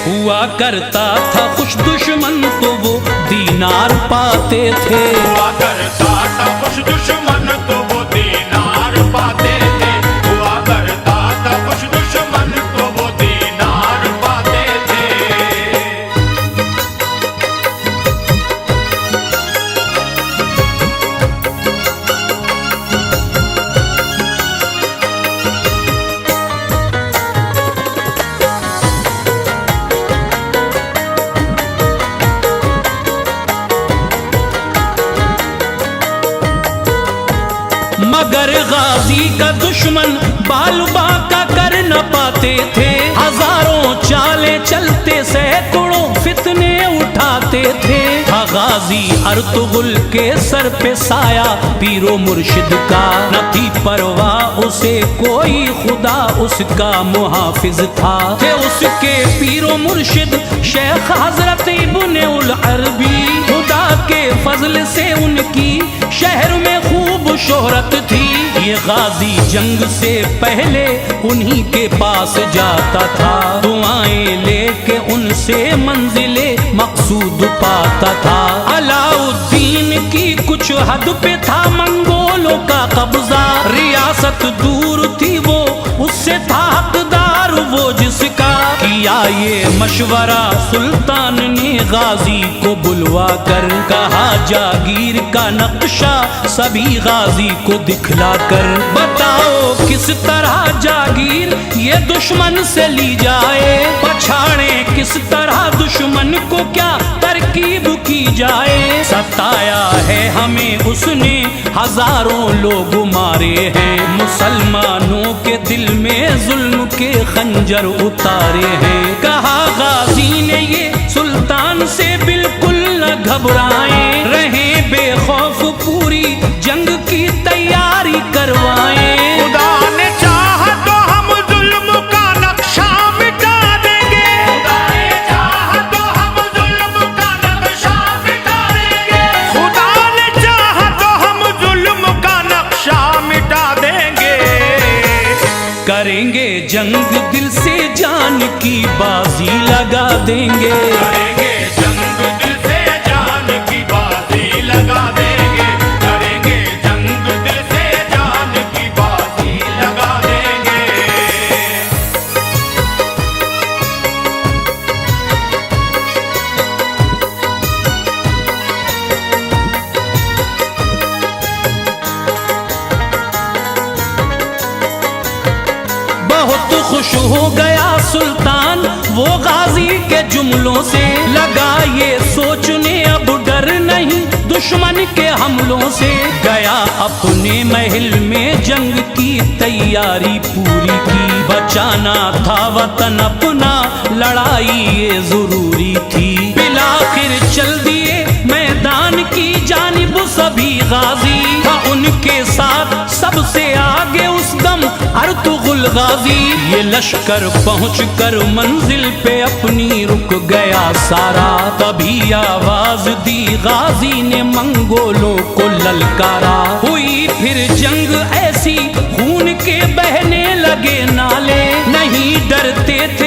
हुआ करता था खुश दुश्मन तो वो दीनार पाते थे। हुआ करता था खुश दुश्मन तो वो दीनार पाते थे। हुआ करता था खुश दुश्मन तो वो दीनार पाते थे। मगर गाजी का दुश्मन बाल बाका कर न पाते थे। हजारों चाले चलते सैकड़ों फितने उठाते थे। गाजी अर्तुगरुल के सर पे साया पीरो मुर्शिद का न थी परवाह उसे कोई खुदा उसका मुहाफिज था। थे उसके पीरो मुर्शिद शेख हजरत इब्ने उल अरबी। खुदा के फजल से उनकी शहर में खूब शोहरत थी। ये गाजी जंग से पहले उन्हीं के पास जाता था। दुआएं लेके उनसे मंजिले मकसूद पाता था। अलाउद्दीन की कुछ हद पे था मंगोलों का कब्जा। रियासत दूर थी वो उससे था हकदार वो जिसका। किया ये मशवरा सुल्तान ने गाजी को बुलवा कर। कहा जागीर का नक्शा सभी गाजी को दिखला कर। बताओ किस तरह जागीर ये दुश्मन से ली जाए। पछाड़े किस तरह दुश्मन को क्या तरकीब की जाए। सताया है हमें उसने हजारों लोग मारे हैं। मुसलमानों के दिल में जुल्म के खंजर उतारे हैं। कहा गाजी ने ये सुल्तान से बिल्कुल न घबराएं। रहे बेखौफ पूरी जंग की तैयारी करवाएं। खुदा ने चाहा तो हम जुल्म का नक्शा मिटा देंगे। खुदा ने चाहा तो हम जुल्म का नक्शा मिटा देंगे। खुदा ने चाहा तो हम जुल्म का नक्शा मिटा देंगे। करेंगे जंग दिल से जान की बाजी लगा देंगे। करेंगे जंग दिल से जान की बाजी लगा देंगे। करेंगे जंग दिल से जान की बाजी लगा देंगे। बहुत खुश हो गया सुल्तान वो गाजी के जुमलों से। लगा ये सोचने अब डर नहीं दुश्मन के हमलों से। गया अपने महल में जंग की तैयारी पूरी की। बचाना था वतन अपना लड़ाई ये जरूरी थी। बिलाखिर चल दिए मैदान की जानिब सभी गाजी। था उनके साथ सबसे आगे उस दम अर्तुगरुल गाजी। ये लश्कर पहुँच कर मंजिल पे अपनी रुक गया सारा। तभी आवाज दी गाजी ने मंगोलों को ललकारा। हुई फिर जंग ऐसी खून के बहने लगे नाले। नहीं डरते थे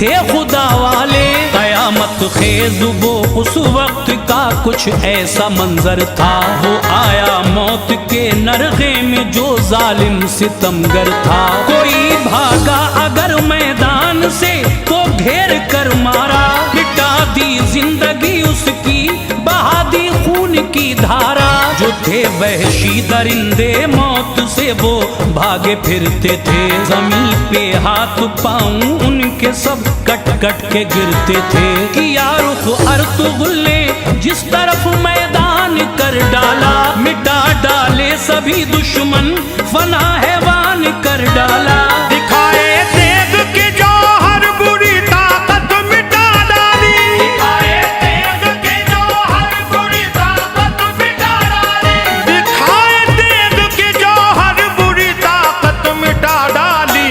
थे खुदा वाले। कयामत खेज वो उस वक्त का कुछ ऐसा मंजर था, वो आया मौत के नरगे में जो जालिम सितमगर था। कोई भागा अगर मैदान से तो घेर कर मारा, मिटा दी जिंदगी उसकी, बहा दी खून की धारा। जो थे वहशी दरिंदे मौत से वो भागे फिरते थे, जमीन पे हाथ पांव उनके सब कट कट के गिरते थे। किया रुख अर्तुगरुल ने जिस तरफ मैदान कर डाला, मिटा डाले सभी दुश्मन, फना हैवान कर डाला। दिखाए तेग की जो हर बुरी ताकत मिटा डाली, दिखाए तेग की जो हर बुरी ताकत मिटा डाली, दिखाए तेग की जो हर बुरी ताकत मिटा डाली।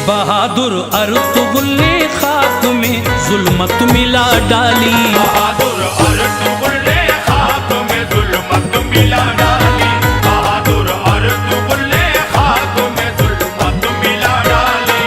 बहादुर अर्तुगरुल ने खाक में जुल्मत मिला डाली, बहादुर अर्तुगरुल ने खाक में जुल्मत मिला डाली, बहादुर अर्तुगरुल ने खाक में जुल्मत मिला डाली।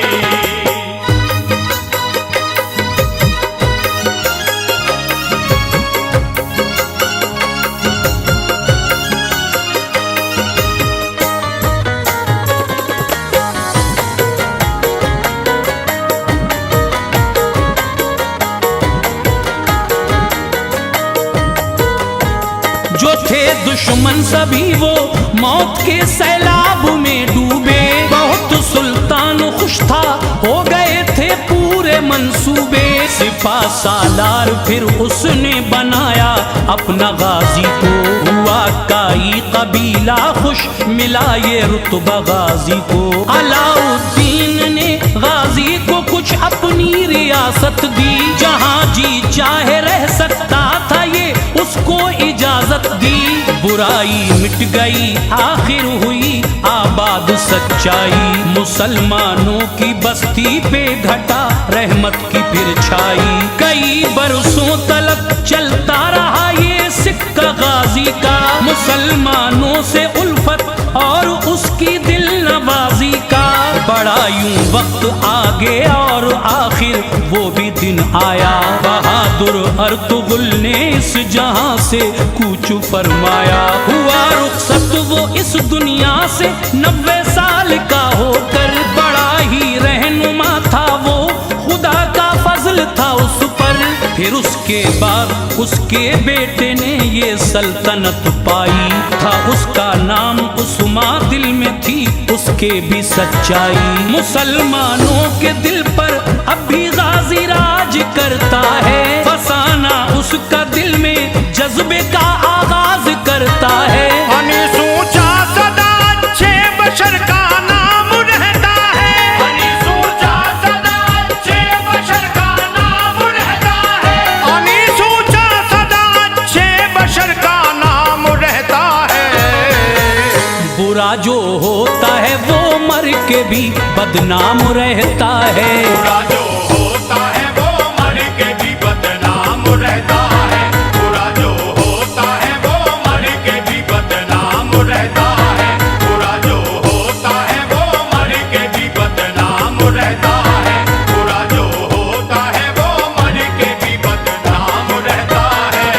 जो थे दुश्मन सभी वो मौत के सैलाब में डूबे। बहुत सुल्तान खुश था, हो गए थे पूरे मंसूबे। सिपा सालार फिर उसने बनाया अपना गाजी को, हुआ काई कबीला खुश, मिला ये रुतबा गाजी को। अलाउद्दीन ने गाजी को कुछ अपनी रियासत दी, जहां जी चाहे रह सकता था ये उसको इजाजत दी। बुराई मिट गई आखिर हुई आबाद सच्चाई, मुसलमानों की बस्ती पे घटा रहमत की फिर छाई। कई बरसों तलक चलता रहा ये सिक्का गाजी का, मुसलमानों से उल्फत और उसकी दिल नवाजी का। बड़ा यूं वक्त आगे और आखिर वो भी दिन आया, बहादुर अर्तुगरुल ने इस जहां से कूच फरमाया। हुआ रुखसत वो इस दुनिया से 90 साल का होकर, बड़ा ही रहनुमा था वो, खुदा का फजल था उस पर। फिर उसके बाद उसके बेटे ने ये सल्तनत पाई, था उसका नाम उस्मा, दिल में थी उसके भी सच्चाई। मुसलमानों के दिल पर अब भी गाजी राज करता है, फसाना उसका दिल में जज्बे का आगाज करता है। अनीस ऊंचा सदा अच्छे बशर का नाम रहता है, अनीस ऊंचा सदा अच्छे बशर का नाम रहता है, अनीस ऊंचा सदा अच्छे बशर का नाम रहता है। बुरा जो होता है वो मर के भी बदनाम रहता है, बुरा जो होता है वो मर के भी बदनाम रहता है, बुरा जो होता है वो मर के भी बदनाम रहता है, बुरा जो होता है वो मर के भी बदनाम रहता है, बुरा जो होता है वो मर के भी बदनाम रहता है।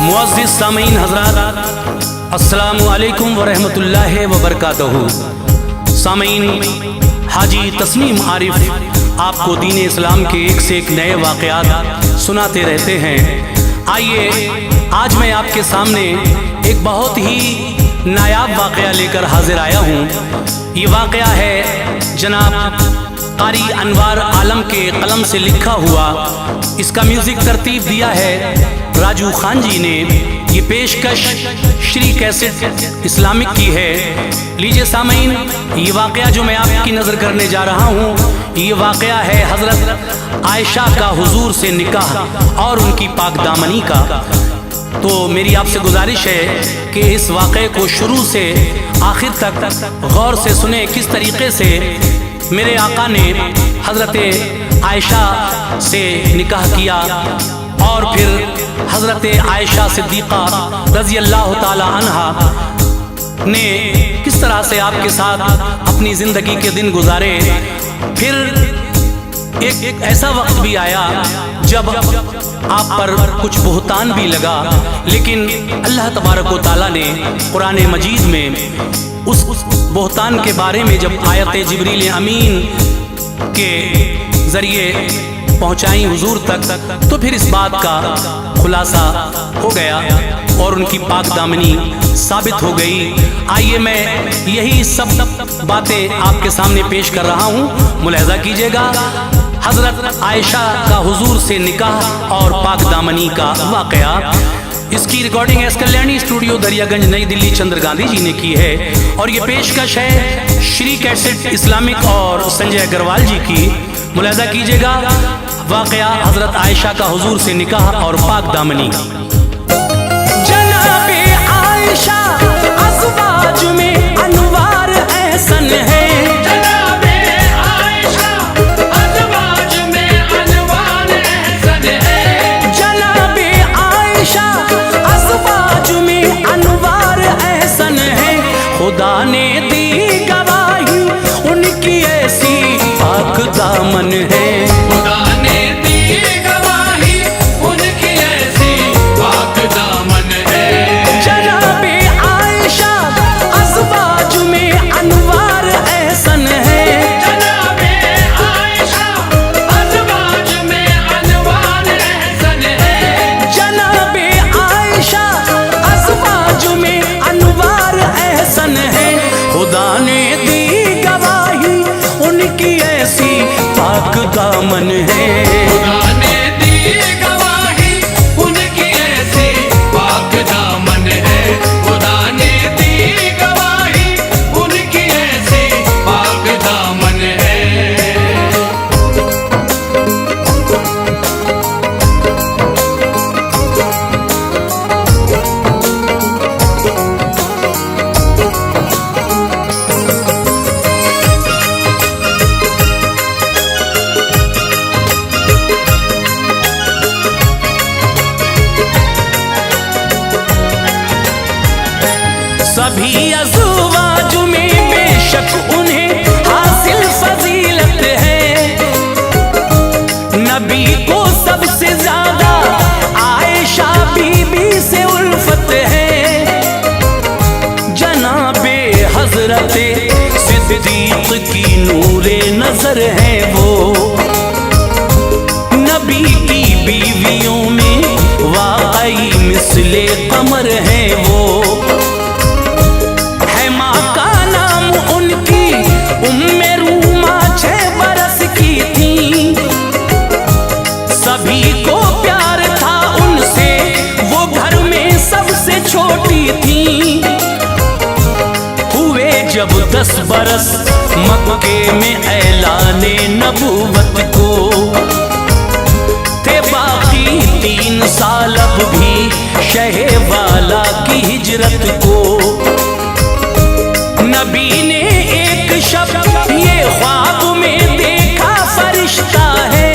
मुअज़्ज़िज़ सामीन हज़रात, अस्सलामु अलैकुम व रहमतुल्लाहि व बरकातहू। सामीन, हाजी तस्नीम आरिफ आपको दीन इस्लाम के एक से एक नए वाक़यात सुनाते रहते हैं। आइए आज मैं आपके सामने एक बहुत ही नायाब वाक़या लेकर हाजिर आया हूँ। ये वाक़या है जनाब कारी अनवार आलम के कलम से लिखा हुआ। इसका म्यूज़िक तरतीब दिया है राजू खान जी ने। ये पेशकश श्री कैसेट इस्लामिक की है। लीजिए सामीन, ये वाक़या जो मैं आपकी नज़र करने जा रहा हूँ ये वाक़या है हज़रत आयशा का हुजूर से निकाह और उनकी पाकदामनी का। तो मेरी आपसे गुजारिश है कि इस वाक़े को शुरू से आखिर तक गौर से सुने, किस तरीक़े से मेरे आका ने हज़रत आयशा से निकाह किया और फिर हज़रत आयशा सिद्दीक़ा रज़ी अल्लाह ताला अन्हा ने किस तरह से आपके साथ अपनी ज़िंदगी के दिन गुजारे। फिर एक ऐसा वक्त भी आया जब आप पर कुछ बुहतान भी लगा, लेकिन अल्लाह तबारक व तआला ने कुरान मजीद में उस बुहतान के बारे में जब आयत जिब्रील अमीन के ज़रिए पहुँचाई हुजूर तक, तो फिर इस बात का खुलासा हो गया और उनकी पाक दामनी साबित हो गई। आइए मैं यही सब बातें आपके सामने पेश कर रहा हूँ, मुलाहिज़ा कीजिएगा। हज़रत आयशा का हुजूर से निकाह और पाक दामनी का वाक़या। इसकी recording S Kalyani studio Daryaganj नई दिल्ली चंद्र गांधी जी ने की है और ये पेशकश है श्री कैसेट इस्लामिक और संजय अग्रवाल जी की। मुलाहिज़ा कीजिएगा वाक़या हज़रत आयशा का हुजूर से निकाह और पाक दामनी। जनाबे आयशा अज़वाज में अनवार एहसन है, जनाबे आयशा अज़वाज में अनवार एहसन है, जनाबे आयशा अज़वाज में अनवार एहसन है। खुदा ने दी गवाही उनकी ऐसी पाक दामन है, खुदा ने दी गवाही उनकी ऐसी पाक दामन है। जनाबे आयशा अज़वाज में अनवार एहसन है, जनाबे आयशा अज़वाज में अनवार एहसन है, जनाबे आयशा अज़वाज में अनवार एहसन है। खुदा ने दी गवाही उनकी ऐसी पाक दामन है। खुदा ने दी गवाही उनकी ऐसी पाक दामन है, खुदा ने दी गवाही उनकी ऐसी पाक दामन है। सभी अज़वाज में बेशक उन्हें हासिल फजीलत है, नबी को सबसे ज्यादा आयशा बीबी से उल्फत है। जनाबे हज़रत सिद्दीक़ की नूरे नजर है वो, नबी की बीवियों में वाकई मिसले कमर है वो। उम्मे रूमा 6 बरस की थी, सभी को प्यार था उनसे, वो घर में सबसे छोटी थी। हुए जब 10 बरस मक्के में ऐलाने नबूवत को, थे बाकी 3 साल अब भी शहे वाला की हिजरत को। नबी ने एक शब्द ये ख्वाब में देखा फरिश्ता है,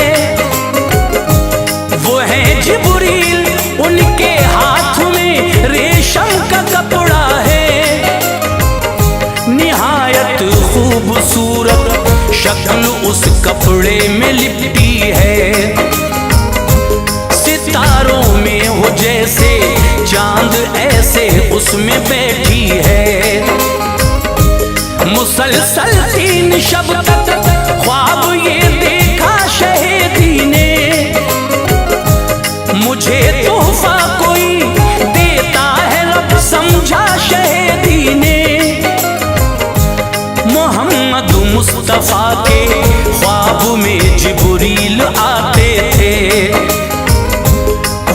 वो है जिब्रील, उनके हाथ में रेशम का कपड़ा है। निहायत खूबसूरत शक्ल उस कपड़े में लिपटी है, सितारों में हो जैसे चांद ऐसे उसमें बैठी है। मुसलसल 3 शब तक ख्वाब ये देखा शहीदी ने, मुझे तोहफा कोई देता है रब समझा शहीदी ने। मोहम्मद मुस्तफ़ा के ख्वाब में जिब्रील आते थे,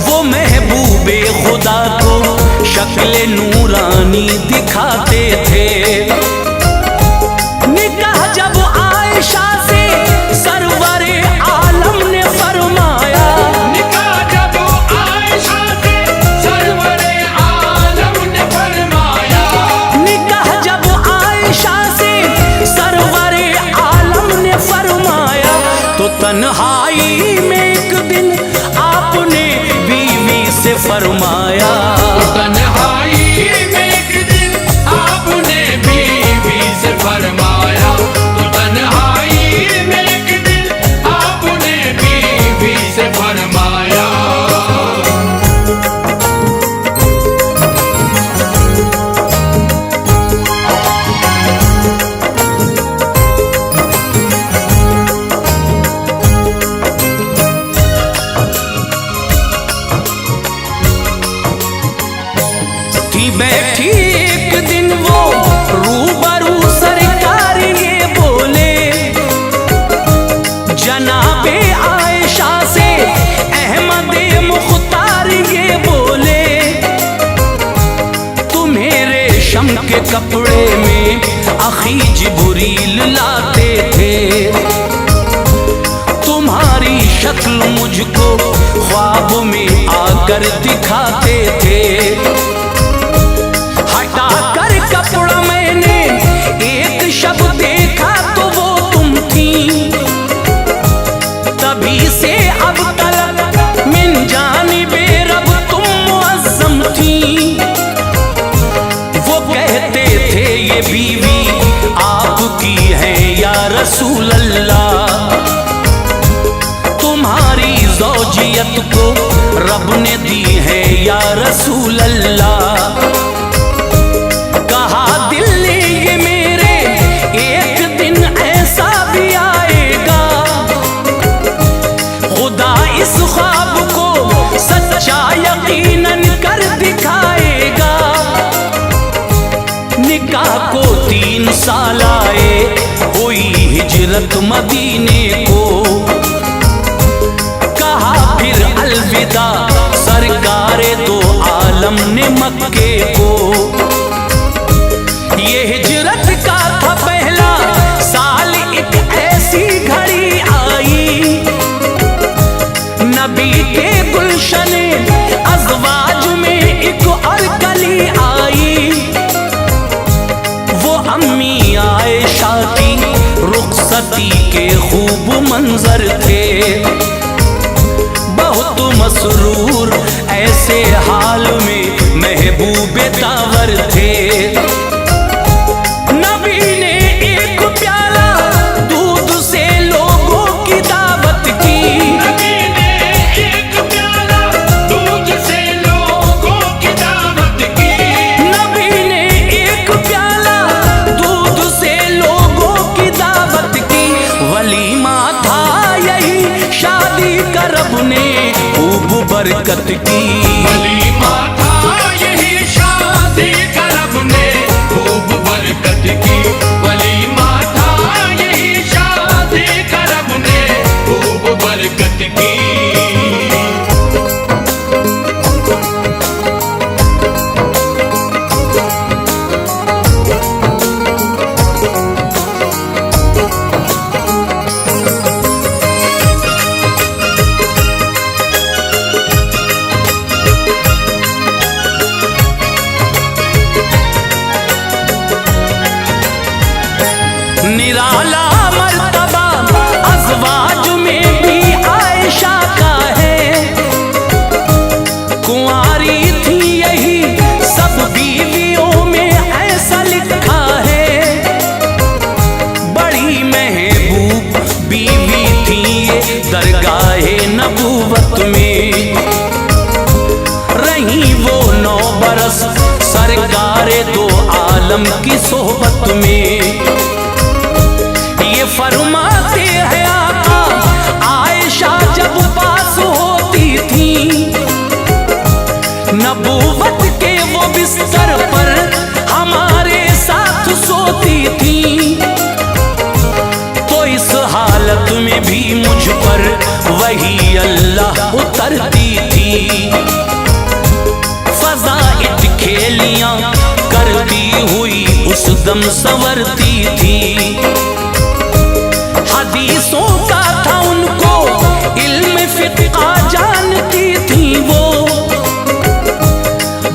वो महबूबे खुदा को शक्ल नूरानी दिखाते थे। निकाह जब आयशा से बैठी एक दिन वो रूबरू सरकार ये बोले, जनाबे आयशा से अहमदे मुख्तार ये बोले, तुम्हें रेशम के कपड़े में अखी जिब्रील लाते थे, तुम्हारी शक्ल मुझको ख्वाब में आकर दिखाते थे। हटा कर कपड़ा मैंने एक शब्द देखा तो वो तुम थी, तभी से अब तलक मिन जानिबे रब तुम मुअज़्ज़म थी। वो कहते थे ये बीवी आपकी है या रसूल अल्लाह, तुम्हारी ज़ौजियत को रब ने दी है या रसूल अल्लाह। कहा दिल ने ये मेरे एक दिन ऐसा भी आएगा, खुदा इस ख्वाब को सच्चा यकीनन कर दिखाएगा। निकाह को 3 साल आए, हुई हिजरत मदीने को, कहा फिर अलविदा सरकारे दो आलम ने मक्के को। ये हिजरत का था पहला साल, एक ऐसी घड़ी आई, नबी के गुलशने अज़वाज में एक और कली आई। वो अम्मी आयशा की रुखसती के खूब मंजर थे, बहुत मसरूर ऐसे हाल में महबूबे तावर थे। नबी ने एक प्याला दूध से लोगों की दावत की, नबी ने एक प्याला दूध से लोगों की दावत की, नबी ने एक प्याला दूध से लोगों की दावत की। वलीमा था यही शादी का रब ने खूब बरकत की, वलीमा था यही शादी का रब ने खूब बरकत की, वलीमा था यही शादी का रब ने खूब बरकत की। निराला मर्तबा अज़वाज में भी आयशा का है, कुंवारी थी यही सब बीवियों में ऐसा लिखा है। बड़ी महबूब बीवी थी ये दरगाहे नबूवत में, रही वो 9 बरस सरकारे दो आलम की सोहबत में। ये फरमाते हैं आका आयशा जब पास होती थी, नबूवत के वो बिस्तर पर हमारे साथ सोती थी। तो इस हालत में भी मुझ पर वही अल्लाह उतरती थी, फज़ाइल खेलियां करती हुई उस दम संवरती थी। हदीसों का था उनको इल्म फ़िक़्ह जानती थी वो,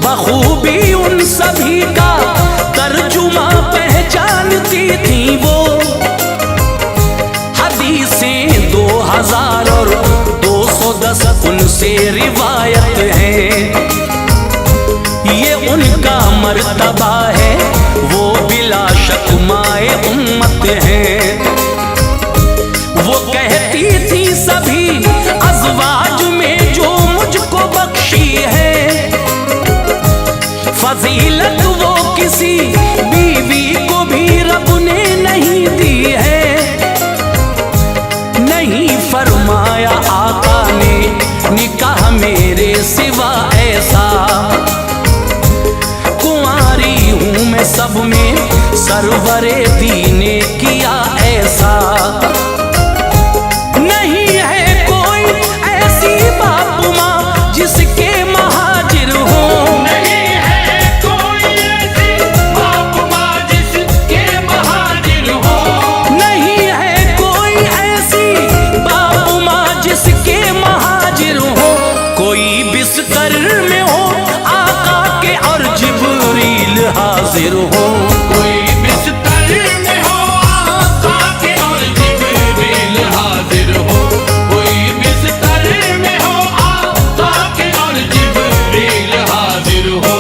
बखूबी उन सभी का तर्जुमा पहचानती थी वो। हदीसें 2000 और 210 उनसे रिवायत है, ये उनका मर्तबा है, वो बिला शक माए उम्मत है। वो कहती थी सभी अज़वाज में जो मुझको बख्शी है, फजीलत वो किसी बीवी को भी रब ने नहीं दी है। नहीं फरमाया आका ने निकाह मेरे सिवा ऐसा, कुआं सब में सरवरे दीने किया ऐसा। नहीं है कोई ऐसी बाप माँ जिसके महाजिर हो, नहीं है कोई ऐसी बाप माँ जिसके महाजिर हो, नहीं है कोई ऐसी बाप माँ जिसके महाजिर हो। कोई बिस्तर में हो आका के और जिब्रील हाजिर हो, कोई बिस्तर में हो आका के और जिब्रील हाजिर हो, कोई बिस्तर में हो आका के और जिब्रील हाजिर हो।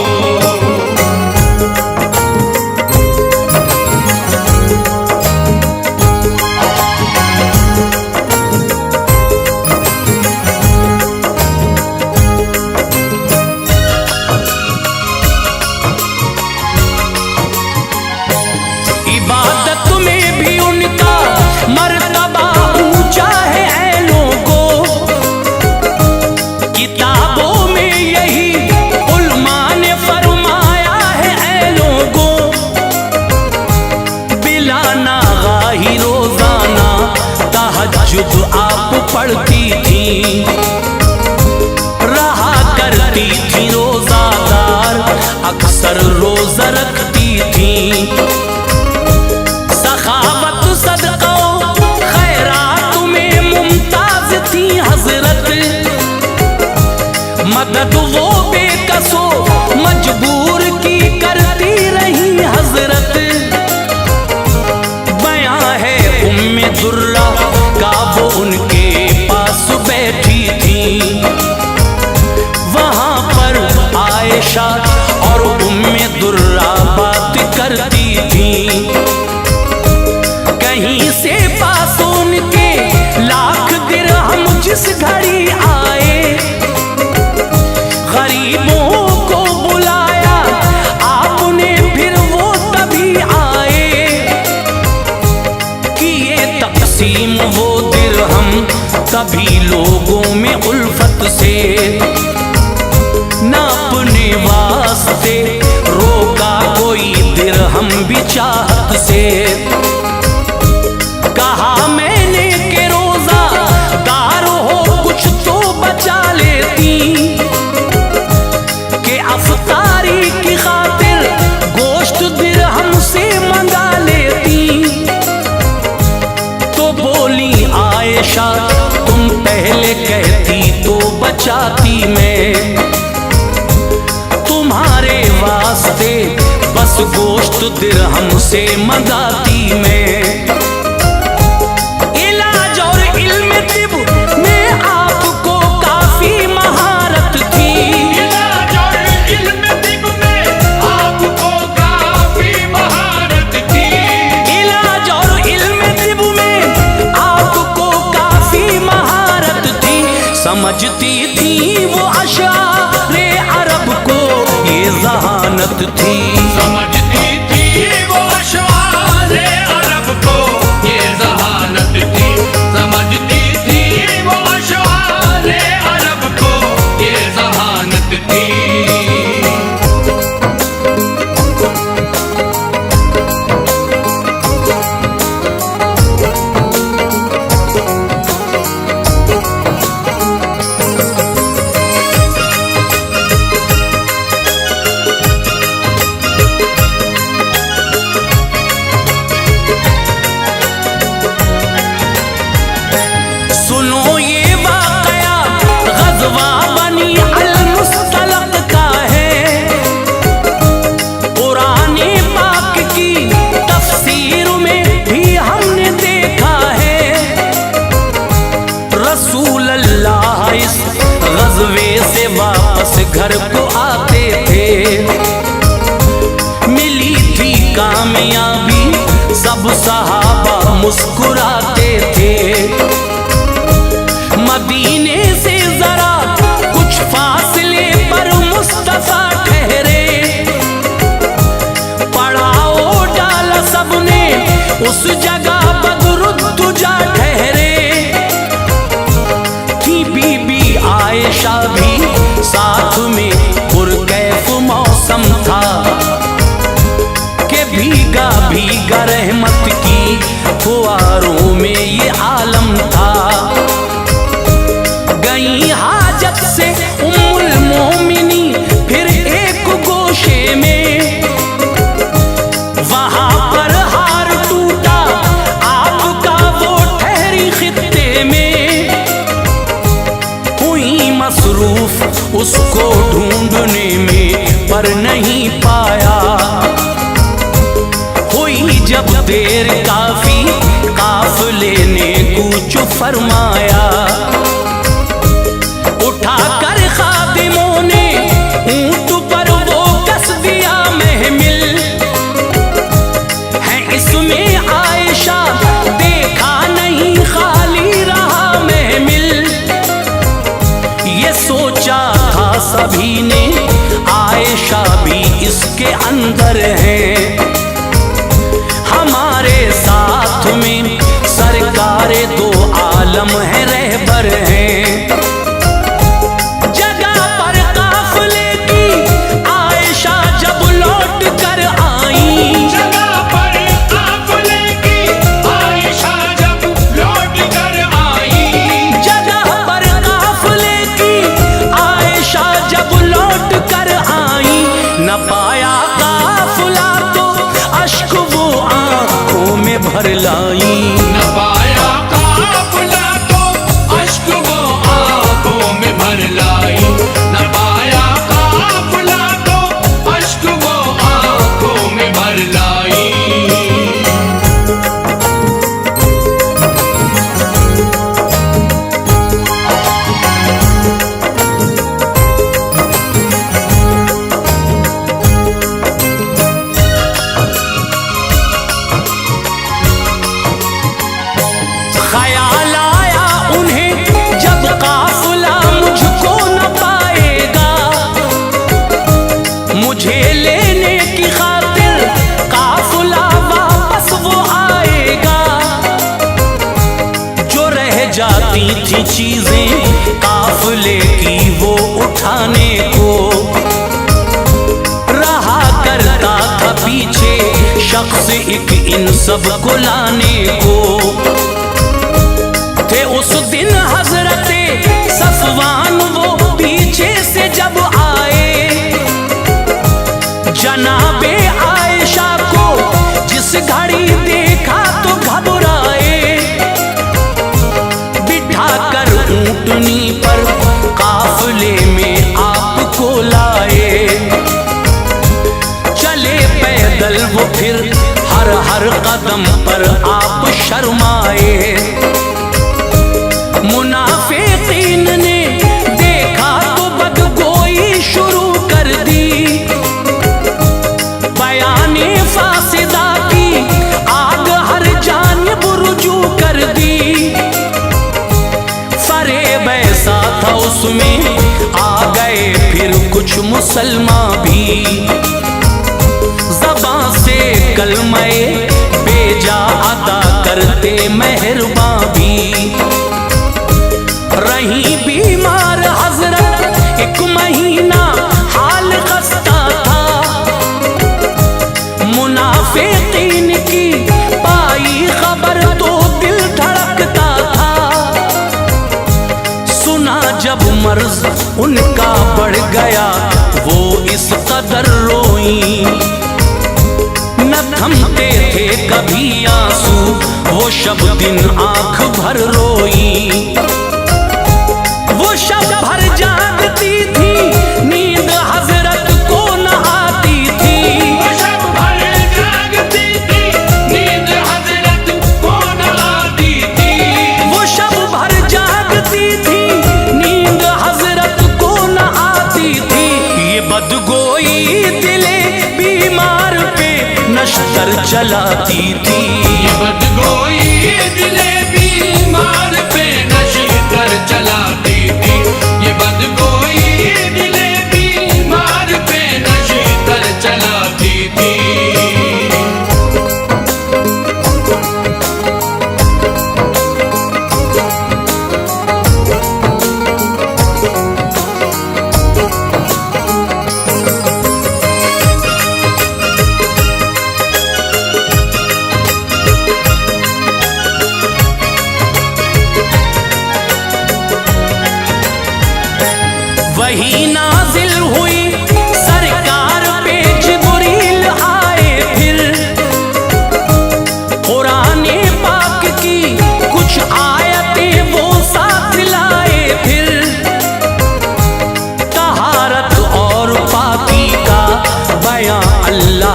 इबादत में भी उनका मर्तबा ऊंचा है ऐ लोगों। किताबों में यही उलमा ने फरमाया है ऐ लोगों। बिला नागाही रोजाना तहज्जुद आप पढ़ती थी, रहा करती थी रोजादार अक्सर रोजा रखती थी। सखावत सदका खैरात में मुमताज थी हजरत, मदद वो बेकसो मजबूर की करती रही हजरत। बयां है उम्मे दुर्रा का वो उनके पास बैठी थी, वहां पर आयशा और उम्मे दुर्रा बात करती थी। कहीं से पास उनके लाख दिरहम जिस घड़ी आए, गरीबों को बुलाया आपने फिर वो तभी आए। किए तकसीम वो दिरहम तभी लोगों में उल्फत से, ना अपने वास्ते रोका कोई दिरहम भी चाहत से। कहा मैंने के रोजा दार हो कुछ तो बचा लेती, के अफ्तारी की खातिर गोश्त दिरहम से मंगा लेती। तो बोली आयशा तुम पहले कहती तो बचाती मैं, तुम्हारे वास्ते बस गोश्त दिरहम से मंगाती मैं। इलाज और इल्म तिब में आपको काफी महारत थी, इलाज और इल्म तिब में आपको काफी महारत थी, इलाज और इल्म तिब में आपको काफी महारत थी। समझती थी वो अशारे अरब को ये जहानत थी, समझती थी वो अशवारे अरब को ये जहानत थी, समझती थी वो अशवारे अरब को ये जहानत थी। सुनो ये वाकया गज़वा बनी अल-मुस्तलक का है। कुरान पाक की तफसीर में भी हमने देखा है, रसूल अल्लाह इस गज़वे से वापस घर को आते थे। मिली थी कामयाबी सब सहाबा मुस्कुराते थे। मदीने से जरा कुछ फासले पर मुस्तफा ठहरे, पड़ाव डाला सबने उस जगह बदरुद्दुजा ठहरे। थी बीबी आयशा भी साथ में पुरकैफ मौसम था, के भीगा रहमत की फुहारों में ये आलम था। गई हाजत से उम्मुल मोमिनी फिर एक गोशे में, वहां पर हार टूटा आपका वो ठहरी खित्ते में। हुई मसरूफ उसको ढूंढने में पर नहीं पाया, हुई जब देर काफी काफिले ने कूच फरमाया। उठाकर खादिमों ने ऊंट पर वो कस दिया महमिल, है इसमें आयशा देखा नहीं खाली रहा महमिल। ये सोचा था सभी ने आयशा भी इसके अंदर है, हमारे साथ में सरकारे दो आलम है रहबर हैं। जगह पर काफिले की आयशा जब लौट कर आई, जगह पर काफिले की आयशा जब लौट कर आई, जगह पर काफिले की आयशा जब लौट कर आई। न पाया काफिला तो अश्क वो आंखों में भर लाई। न पाया काफिला तो अश्क वो आंखों में भर लाई, न पाया काफिला तो अश्क वो आंखों में भर लाई। ख्याल आया उन्हें जब काफिला मुझको न पाएगा, मुझे लेने की खातिर काफिला वापस वो आएगा। जो रह जाती थी चीजें काफिले की वो उठाने को, रहा करता था पीछे शख्स एक इन सब को लाने को। थे उस दिन हजरते सफवान वो पीछे से जब आए, जनाबे आयशा को जिस घड़ी देखा तो घबराए। बिठा कर ऊंटनी पर काफिले में आपको लाए, चले पैदल वो फिर हर हर कदम पर आप शर्माए। मुनाफिकीन ने देखा तो बदगोई शुरू कर दी, बयाने फासिदा की आग हर जानिब रुजू कर दी। फरेब ऐसा था उसमें आ गए फिर कुछ मुसलमान भी, ज़बान से कलमे बेजा अदा करते मेहरबान भी। रही बीमार हजरत एक महीना हाल खस्ता था, मुनाफिकीन की पाई खबर तो दिल धड़कता था। सुना जब मर्ज उनका बढ़ गया वो इस कदर रोई, न थमते थे कभी आंसू वो शब दिन आंख भर रोई। वो शब भर जागती थी नींद हजरत को न आती थी, वो शब भर जागती थी नींद हजरत को न आती थी, वो शब भर जागती थी नींद हजरत को न आती थी। ये बदगोई दिले बीमार पे नश्तर चलाती थी, ये बदगोई दिले बीमार पे नश्तर चलाती थी, ये बदगोई दिले बीमार पे नश्तर चलाती थी।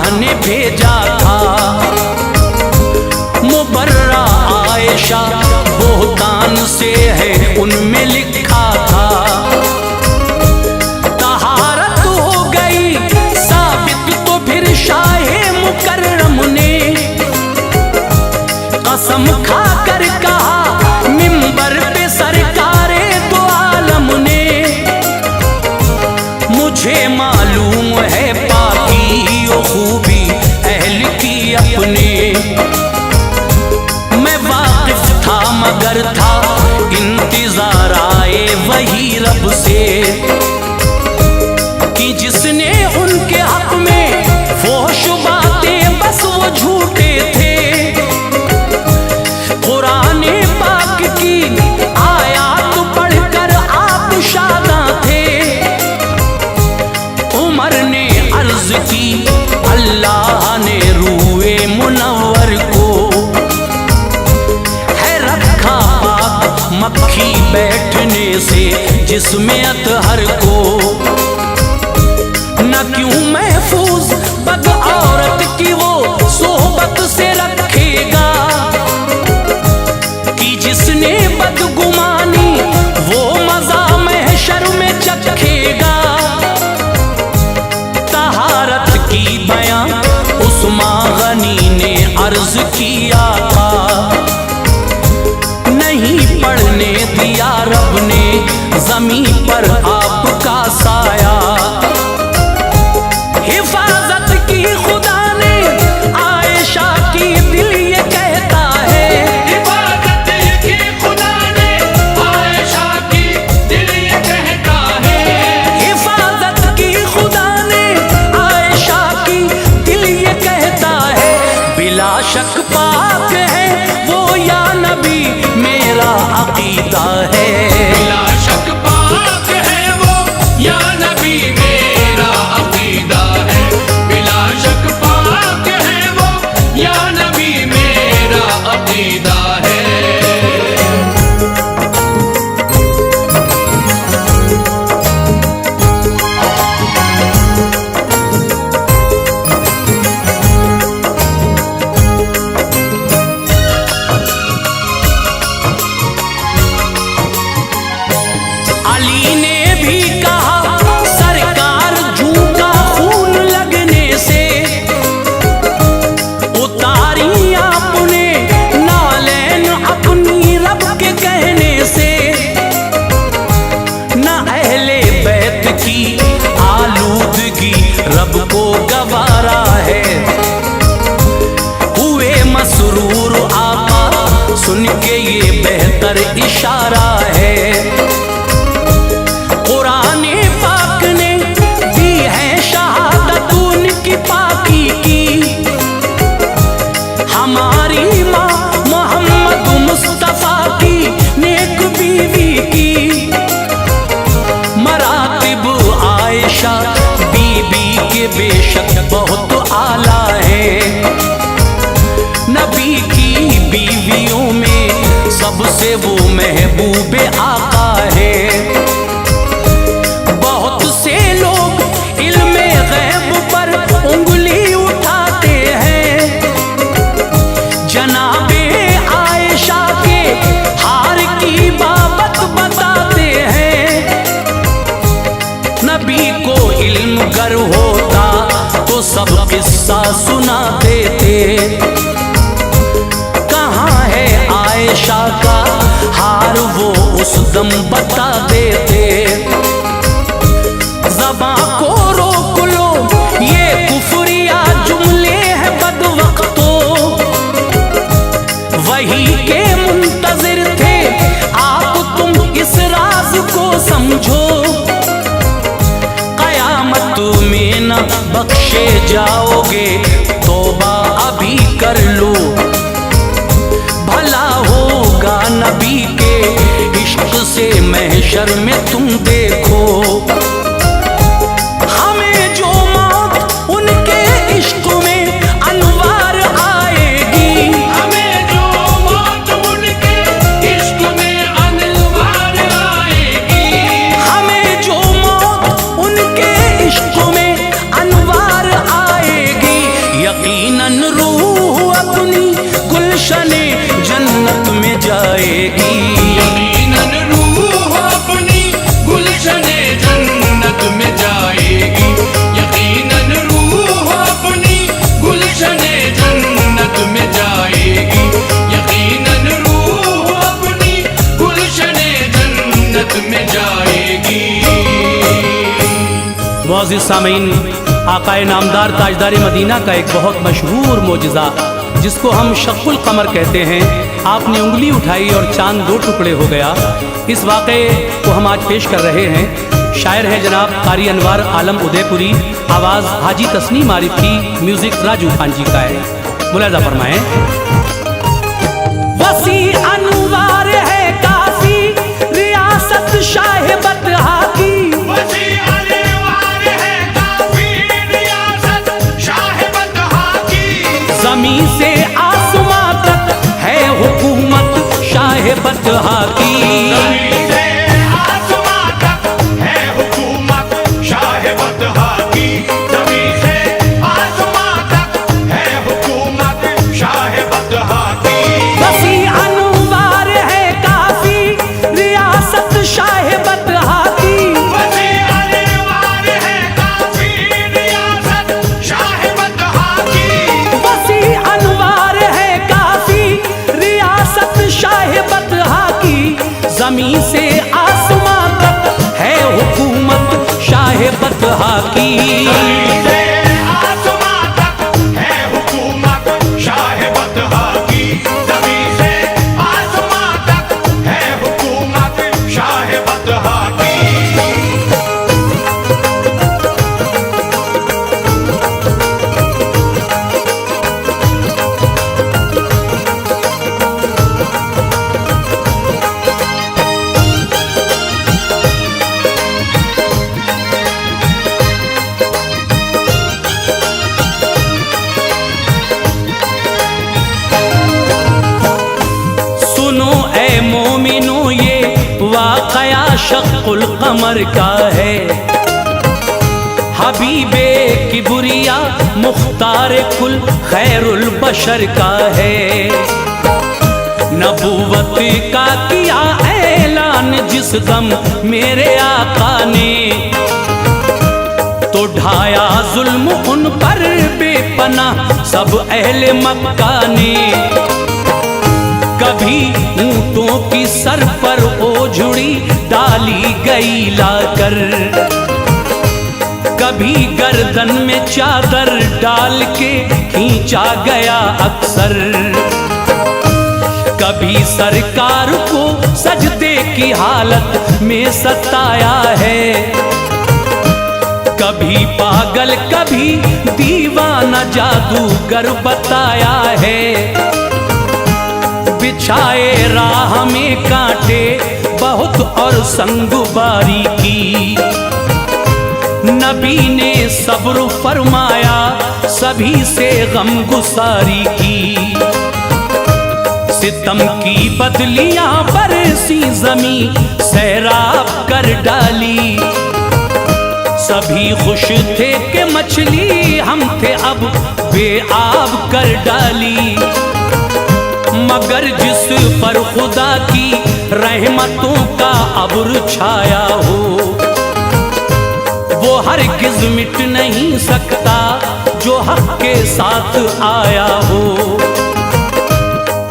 अल्लाह ने भेजा था। मुबर्रा आयशा बोहतान से है उनमें लिखा था। तहारत हो गई साबित तो फिर शाहे मुकर्रम ने कसम खा कर कहा मिंबर पे सरकारे दो आलम ने। मुझे मालूम है पाकी और खूबी अहल की अपने। मैं वाकिफ था मगर था इंतजार आए वही रब से कि जिसने उनके हक में फोश बातें बस वो झूठे थे। कुरान पाक की आयात पढ़कर आप शादा थे। उमर ने अर्ज की अल्लाह ने रूए मुनव्वर को है रखा पाक मक्खी बैठने से जिसमें अतहर को। न क्यों महफूज बद औरत की वो सोहबत से रखेगा कि जिसने बदगुमानी वो मजा महशर में चखेगा। तहारत की बयां उस्मान गनी ने अर्ज किया था। नहीं पढ़ने दिया रब ने जमीन पर आपका साया। हिफाजत की खुदा ने आयशा की दिल ये कहता है। हिफाजत की खुदा ने आयशा की दिल ये कहता है। हिफाजत की खुदा ने आयशा की दिल ये कहता है। बिला शक पाक है वो या नबी मेरा अकीदा है। बिला शक पाक है वो या नबी मेरा अकीदा है। बिला शक पाक है वो या नबी मेरा अकीदा है। अली ने भी कहा सरकार झूठा खून लगने से उतारी आपने नालैन अपनी रब के कहने से। न अहले बैत की आलूदगी रब को गवारा है। हुए मसरूर आका सुन के ये बेहतर इशारा है। कुरान पाक ने दी है शहादत उनकी पाकी की। हमारी माँ मोहम्मद मुस्तफा की नेक बीवी की। मरातिब आयशा बीबी के बेशक बहुत आला है। नबी की बीवियों में सबसे वो महबूब आका है। बहुत से लोग इल्मे गैब पर उंगली उठाते हैं। जनाबे आयशा के हार की बाबत बताते हैं। नबी को इल्म गर होता तो सब किस्सा सुना देते। कहाँ है आयशा का हार वो उस दम बता देते। ज़बां को रोक लो ये कुफरिया जुमले हैं बदवक्तों। वही के मुंतजिर थे आप तुम इस राज को समझो। कयामत में न बख्शे जाओगे तौबा अभी कर लो। भला होगा नबी के इश्क से महशर में तुम देखो। हमें जो मौत उनके इश्क में अनवार आएगी। हमें जो मौत उनके इश्क में अनवार आएगी। हमें जो मौत उनके इश्क में अनवार आएगी। गुलशने जन्नत में जाएगी। यकीनन रूह अपनी गुलशने जन्नत में जाएगी। यकीनन रूह अपनी गुलशने जन्नत में जाएगी। यकीनन रूह अपनी गुलशने जन्नत में जाएगी। मुअज़्ज़िज़ सामीन, आकाए नामदार ताजदार मदीना का एक बहुत मशहूर मोजिज़ा जिसको हम शक्कुल कमर कहते हैं, आपने उंगली उठाई और चांद दो टुकड़े हो गया। इस वाक़े को हम आज पेश कर रहे हैं। शायर है जनाब कारी अनवार आलम उदयपुरी, आवाज़ हाजी तस्नीम आरिफ की, म्यूज़िक राजू खान जी का है। मुलाज़ा फरमाएं। वसी अनवार है काफी रियासत शाह बतहा की। वसी अनवार है काफी रियासत शाह बतहा की। ज़मीं से आसमां तक है हुकूमत शाह बतहा की। ज़मीं से आसमां तक है हुकूमत शाह बतहा की। ज़मीं से आसमां तक है हुकूमत शाह बतहा की। वसी अनवार है काफी रियासत शाह बतहा की। वसी अनवार है काफी रियासत शाह बतहा की। वसी अनवार है काफी रियासत शाह बतहा की। ज़मीं से आसमां तक है हुकूमत शाह बतहा की। ज़मीं से आसमां तक है हुकूमत शाह बतहा की। ज़मीं से आसमां तक है हुकूमत शाह बतहा की। सुनो ए मोमिनो ये वाक़या शक्कुल कमर का है। हबीबे किबरिया मुख्तार कुल खैरुल बशर का है। नबूवत का किया ऐलान जिस दम मेरे आका ने, तो ढाया जुल्म उन पर बेपनाह सब अहले मक्का ने। कभी ऊंटों की सर पर ओझड़ी डाली गई लाकर, कभी गर्दन में चादर डाल के खींचा गया अक्सर। कभी सरकार को सजदे की हालत में सताया है। कभी पागल कभी दीवाना जादूगर बताया है। बिछाए राह में कांटे बहुत और संगबारी की। नबी ने सब्र फरमाया सभी से गमगुसारी की। सितम की बदलियां बरसी ज़मीं सैराब कर डाली। सभी खुश थे कि मछली हम थे अब बेआब कर डाली। मगर जिस पर खुदा की रहमतों का अब्र छाया हो, वो हरगिज़ मिट नहीं सकता जो हक के साथ आया हो।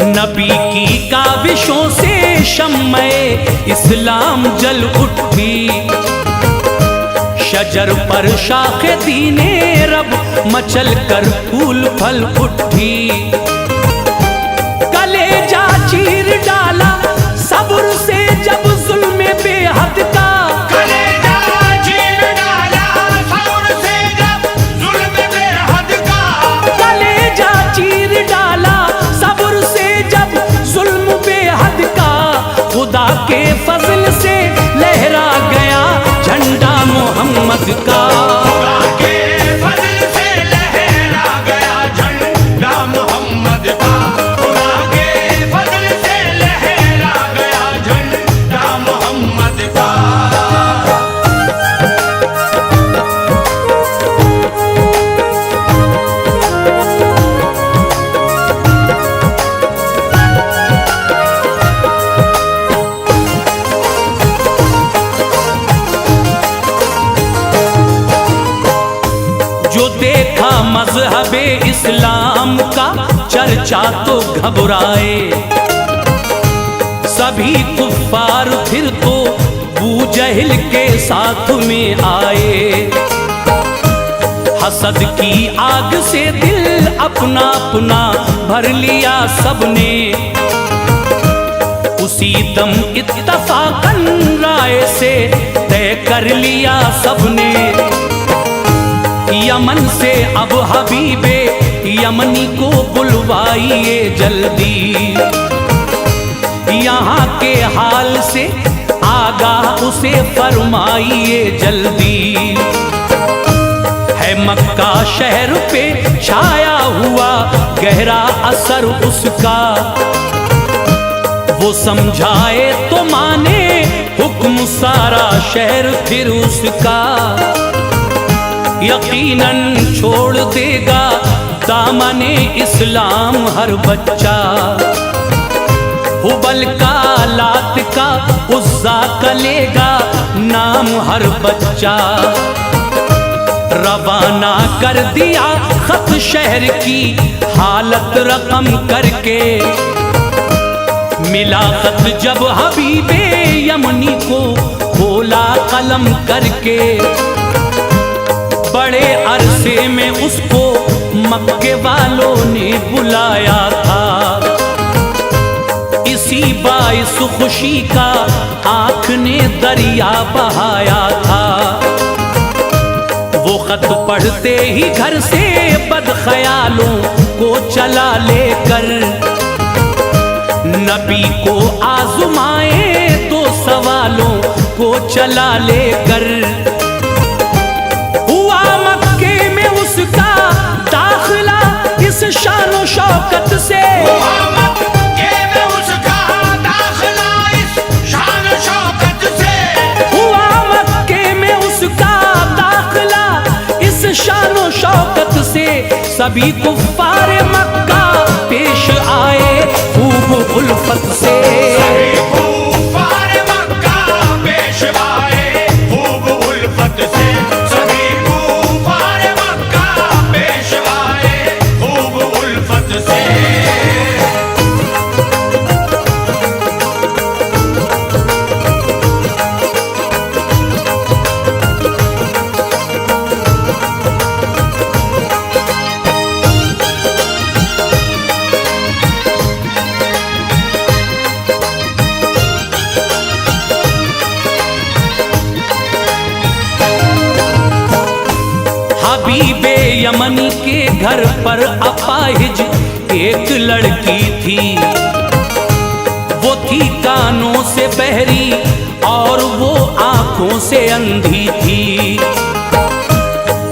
नबी की काविशों से शम्मे इस्लाम जल उठी। शजर पर शाखे दीने रब मचल कर फूल फल उठी। कलेजा चीर डाला सब्र से जब जुल्म बेहद का। कलेजा चीर डाला सब्र से जब जुल्म बेहद का। कलेजा चीर डाला सब्र से जब जुल्म बेहद का। खुदा के फजल से लहरा गया झंडा मोहम्मद का। खुदा के फजल से लहरा गया झंडा मोहम्मद का। खुदा के फजल से लहरा गया झंडा मोहम्मद का। इस्लाम का चर्चा तो घबराए। सभी कुफ्फार फिर तो अबू जहल के साथ में आए। हसद की आग से दिल अपना अपना भर लिया सबने, उसी दम इत्तफाकन राय से तय कर लिया सबने। यमन से अब हबीबे यमनी को बुलवाइए जल्दी, यहाँ के हाल से आगाह उसे फरमाइए जल्दी। है मक्का शहर पे छाया हुआ गहरा असर उसका, वो समझाए तो माने हुक्म सारा शहर फिर उसका। यकीनन छोड़ देगा दामने इस्लाम हर बच्चा, हुबल का लात का उज़्ज़ा का लेगा नाम हर बच्चा। रवाना कर दिया खत शहर की हालत रकम करके, मिला खत जब हबीबे यमनी को खोला कलम करके। बड़े अरसे में उसको मक्के वालों ने बुलाया था, इसी बाइस खुशी का आँख ने दरिया बहाया था। वो खत पढ़ते ही घर से बदख्यालों को चला लेकर, नबी को आज़माए तो सवालों को चला लेकर। हुआ मक्के में उसका दाखिला इस शान शौकत से, शानो शौकत से सभी कुफ्फार मक्का पेश आए खूब उल्फत से। सभी कुफ्फार मक्का पेश आए खूब उल्फत से, सभी कुफ्फार मक्का पेश आए खूब उल्फत से। हबीबे यमनी के घर पर अपाहिज एक लड़की थी, वो थी कानों से बहरी और वो आंखों से अंधी थी।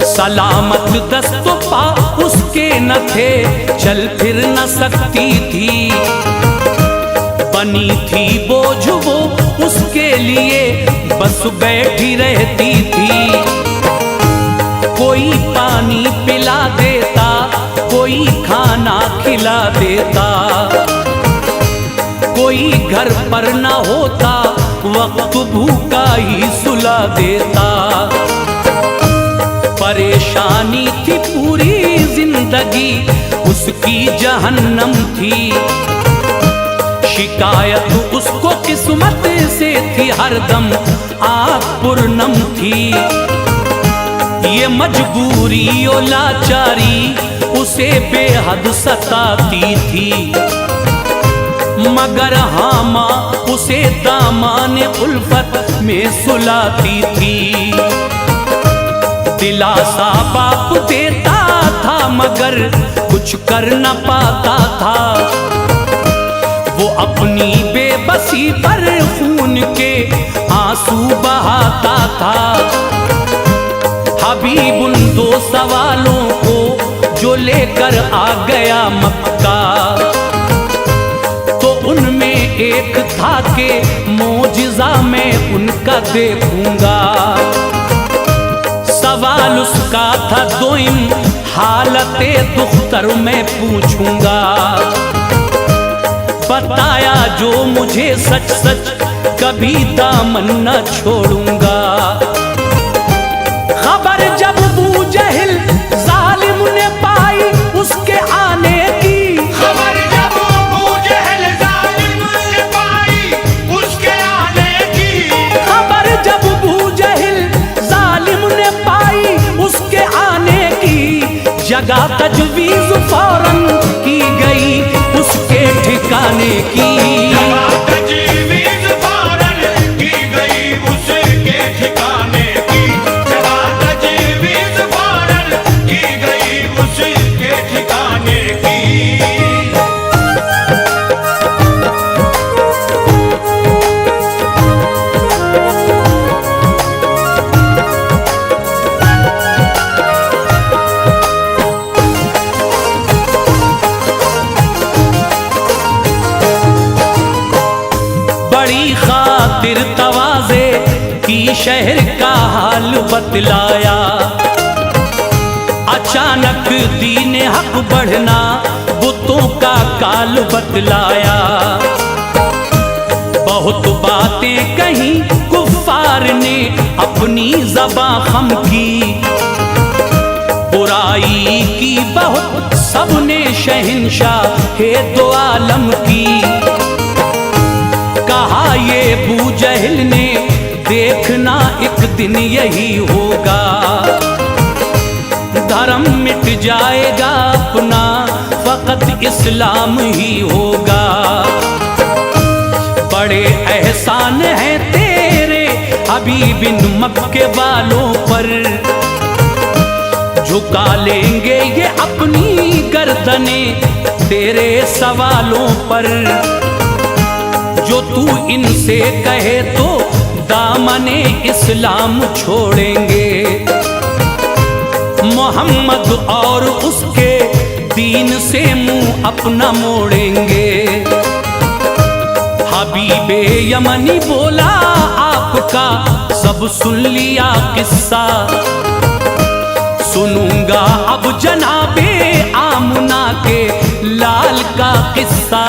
सलामत दस्तो पा उसके न थे, चल फिर न सकती थी। बनी थी बोझ वो उसके लिए बस बैठी रहती थी। कोई पानी पिला देता, कोई खाना खिला देता, कोई घर पर न होता वक्त भूखा ही सुला देता। परेशानी थी पूरी जिंदगी उसकी जहन्नम थी, शिकायत उसको किस्मत से थी हरदम आँख पुरनम थी। ये मजबूरी और लाचारी उसे बेहद सताती थी, मगर हाँ माँ उसे दामाने उल्फत में सुलाती थी। दिलासा बाप देता था मगर कुछ कर न पाता था, वो अपनी बेबसी पर खून के आंसू बहाता था। हबीब उन दो सवालों को जो लेकर आ गया मक्का, तो उनमें एक था कि मोजिज़ा मैं उनका देखूंगा। सवाल उसका था दोइम हालते दुख्तर मैं पूछूंगा। बताया जो मुझे सच सच कभी दामन न छोड़ूंगा। खबर जब अबू जहल जालिम ने पाई फौरन की गई उसके ठिकाने की। तजवीज़ फौरन की गई उसके ठिकाने की, तजवीज़ फौरन की गई उसके ठिकाने की। बड़ी खातिर तवाज़े की शहर का हाल बतलाया, अचानक दीन हक बढ़ना बुतों का काल बतलाया। बहुत बातें कहीं कुफ्फार ने अपनी ज़बां खम की, बुराई की बहुत सबने शहंशाह दो आलम की। कहा ये अबू जहल ने देखना एक दिन यही होगा, धर्म मिट जाएगा अपना फकत इस्लाम ही होगा। बड़े एहसान हैं तेरे हबीब बिन मक्के वालों पर, झुका लेंगे ये अपनी गर्दने तेरे सवालों पर। जो तू इनसे कहे तो दामने इस्लाम छोड़ेंगे, मोहम्मद और उसके दीन से मुंह अपना मोड़ेंगे। हबीबे यमनी बोला आपका सब सुन लिया किस्सा, सुनूंगा अब जनाबे आमुना के लाल का किस्सा।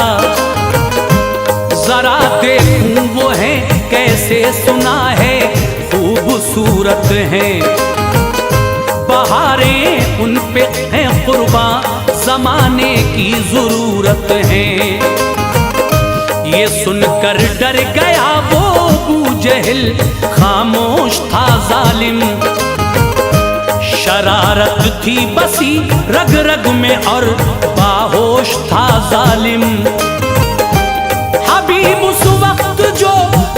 जरा देखूं वो है कैसे सुना है खूबसूरत हैं, बहारें उन पे हैं कुर्बान जमाने की जरूरत है। ये सुनकर डर गया वो अबू जहल, खामोश था जालिम। शरारत थी बसी रग रग में और बाहोश था जालिम। हबीब उस वक्त जो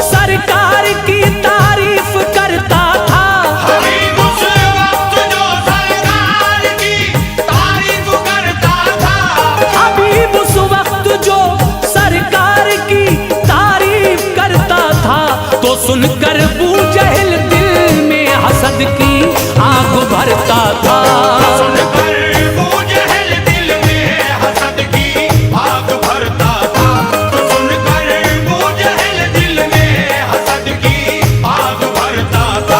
सरकार की तारीफ करता था, हबीब उस वक्त जो सरकार की तारीफ करता था, हबीब उस वक्त जो सरकार की तारीफ करता था। तो सुनकर अबू जहल दिल में हसद की आग भरता था। सुनकर अबू जहल दिल में हसद की आग भरता था, सुनकर अबू जहल दिल में हसद की आग भरता था।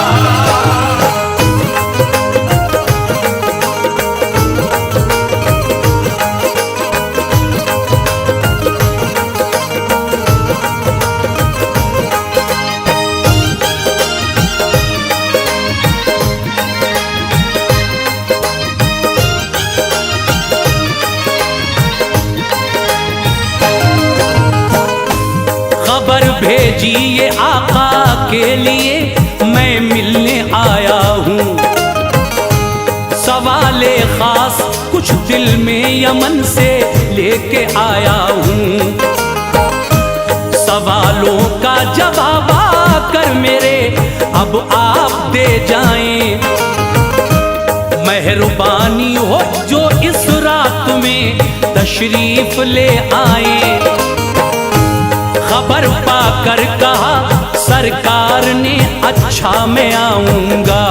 खबर भेजी ये आका के लिए मैं मिलने आया हूँ, सवाले खास कुछ दिल में यमन से लेके आया हूँ। सवालों का जवाब आकर मेरे अब आप दे जाएं, मेहरबानी हो जो इस रात में तशरीफ ले आए। खबर पाकर कहा सरकार ने अच्छा मैं आऊंगा,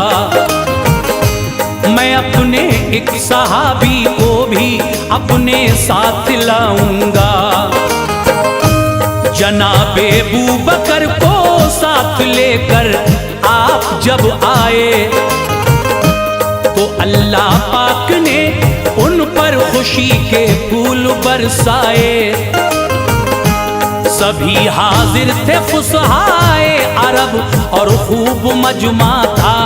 मैं अपने एक सहाबी को भी अपने साथ लाऊंगा। जनाबे अबू बकर को साथ लेकर आप जब आए तो अल्लाह पाक ने उन पर खुशी के फूल बरसाए। सभी हाजिर थे फुसहाए अरब और खूब मजमा था।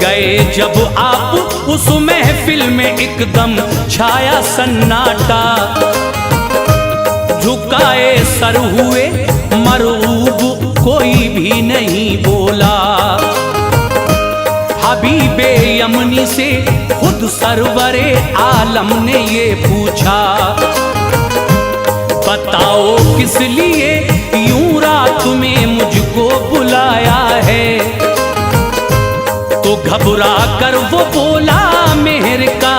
गए जब आप उस महफिल में एकदम छाया सन्नाटा, झुकाए सर हुए मरऊब कोई भी नहीं बोला। हबीबे यमनी से खुद सरवरे आलम ने ये पूछा, बताओ किस लिए यूं रात में मुझको बुलाया है। तो घबरा कर वो बोला, मेहर का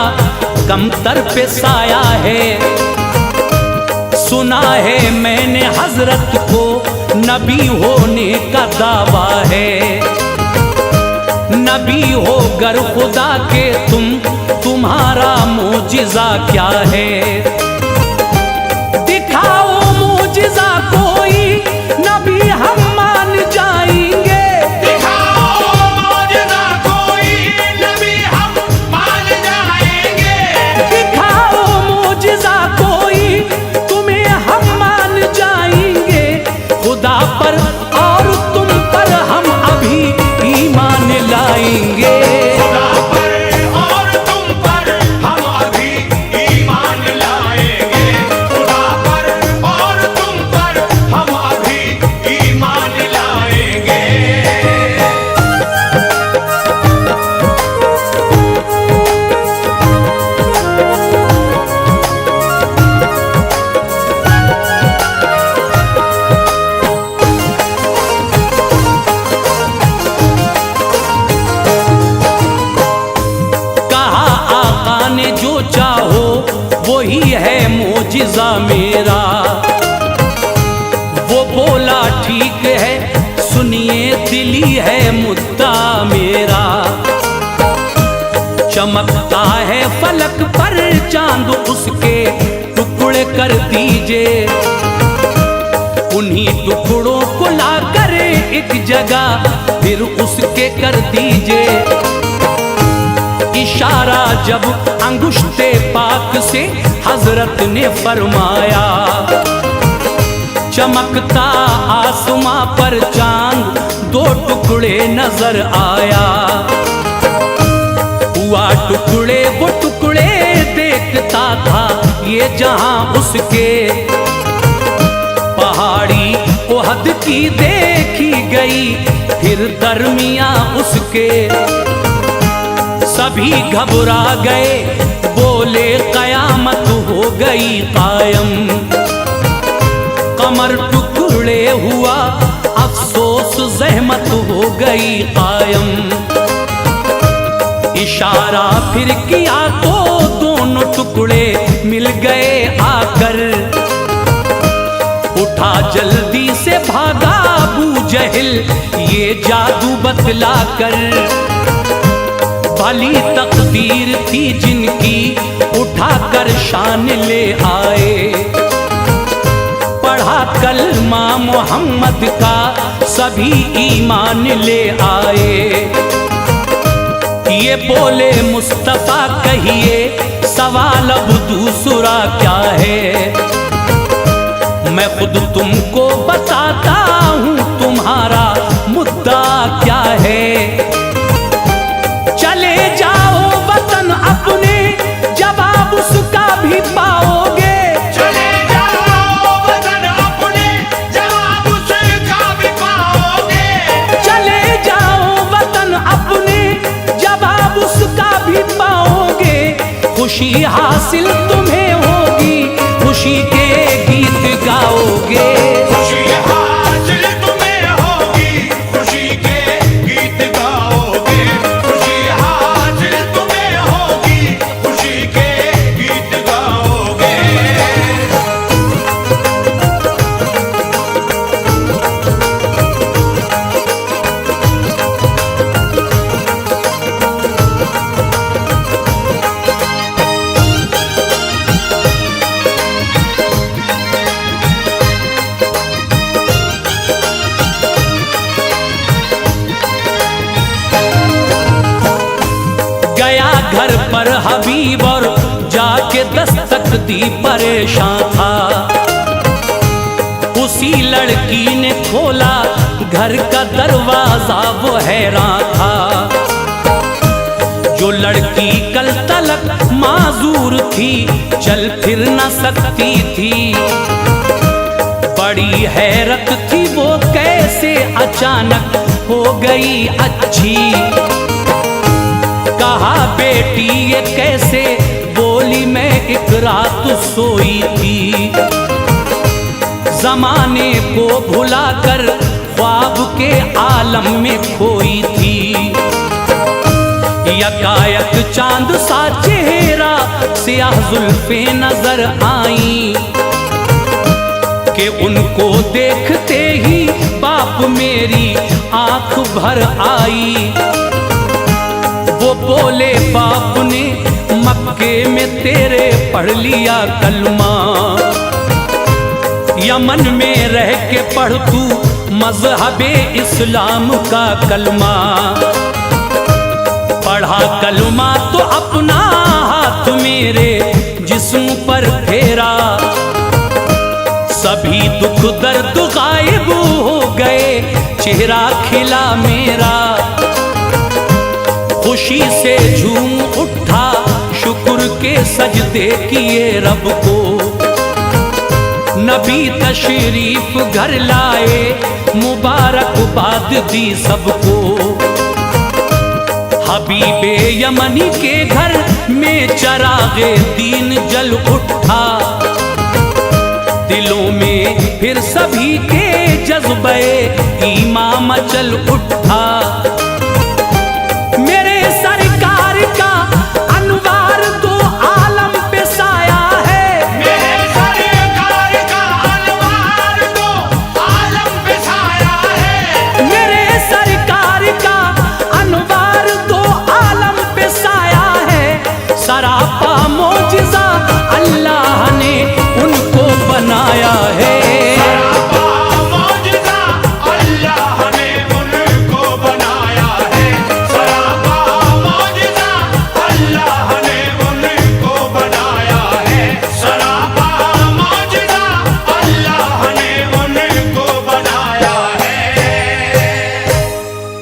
कमतर पे साया है। सुना है मैंने हजरत को नबी होने का दावा है। नबी हो गर खुदा के तुम्हारा मोजिज़ा क्या है। दिखाओ मोजिज़ा कोई, नबी हम मान जाएंगे। दिखाओ मौजज़ा कोई, नबी हम मान जाएंगे। दिखाओ मोजिज़ा कोई, तुम्हें हम मान जाएंगे। खुदा पर और तुम पर हम अभी ईमान लाएंगे। खुदा पर और तुम पर हम अभी ईमान लाएंगे। खुदा पर और तुम पर हम अभी ईमान लाएंगे। कहा आका ने जो चाहो वही है मोजिज़ा मेरा। वो बोला ठीक है, सुनिए दिली है मुद्दा मेरा। चमकता है फलक पर चांद, उसके टुकड़े कर दीजिए। उन्हीं टुकड़ों को लाकर एक जगह फिर उसके कर दीजिए। इशारा जब अंगुष्ते पाक से हजरत ने फरमाया, चमकता आसमां पर चांद दो टुकड़े नजर आया। हुआ टुकड़े वो टुकड़े देखता था ये जहां उसके। पहाड़ी ओहद की देखी गई फिर दरमिया उसके। सभी घबरा गए, बोले कयामत हो गई कायम। कमर टुकड़े हुआ, अफसोस जहमत हो गई कायम। इशारा फिर किया तो दोनों टुकड़े मिल गए आकर। उठा जल्दी से भागा अबू जहल ये जादू बतला कर। भली तकदीर थी जिनकी उठाकर शान ले आए। पढ़ा कलमा मोहम्मद का सभी ईमान ले आए। ये बोले मुस्तफा कहिए सवाल अब दूसरा क्या है। मैं खुद तुमको बताता हूँ तुम्हारा मुद्दा क्या है। चले जाओ वतन अपने, जवाब उसका भी पाओगे। चले जाओ वतन अपने, जवाब उसका भी पाओगे। चले जाओ वतन अपने, जवाब उसका भी पाओगे। खुशी हासिल तुम्हें होगी, खुशी के गीत गाओगे। खुशी हासिल तुम्हें होगी, खुशी के गीत गाओगे। खुशी हासिल तुम्हें होगी, खुशी के गीत गाओगे। गया घर पर हबीब और जाके दस्तक दी, परेशान था। उसी लड़की ने खोला घर का दरवाजा, वो हैरान था। जो लड़की कल तलक माजूर थी, चल फिर न सकती थी। बड़ी हैरत थी वो कैसे अचानक हो गई अच्छी। कहा बेटी ये कैसे बोली, मैं एक रात सोई थी। जमाने को भुलाकर ख्वाब के आलम में खोई थी। यकायक चांद सा चेहरा, सियाह जुल्फे नजर आई कि उनको देखते ही बाप मेरी आंख भर आई। वो बोले बाप ने मक्के में तेरे पढ़ लिया कलमा, यमन में रह के पढ़ तू मज़हबे इस्लाम का कलमा। पढ़ा कलमा तो अपना हाथ मेरे जिस्म पर फेरा, सभी दुख दर्द गायब हो गए, चेहरा खिला मेरा। खुशी से झूम उठा, शुक्र के सजदे किए रब को। नबी तशरीफ घर लाए, मुबारकबाद दी सबको। हबीबे यमनी के घर में चरागे दीन जल उठा, दिलों में फिर सभी के जज्बे ईमान मचल उठा।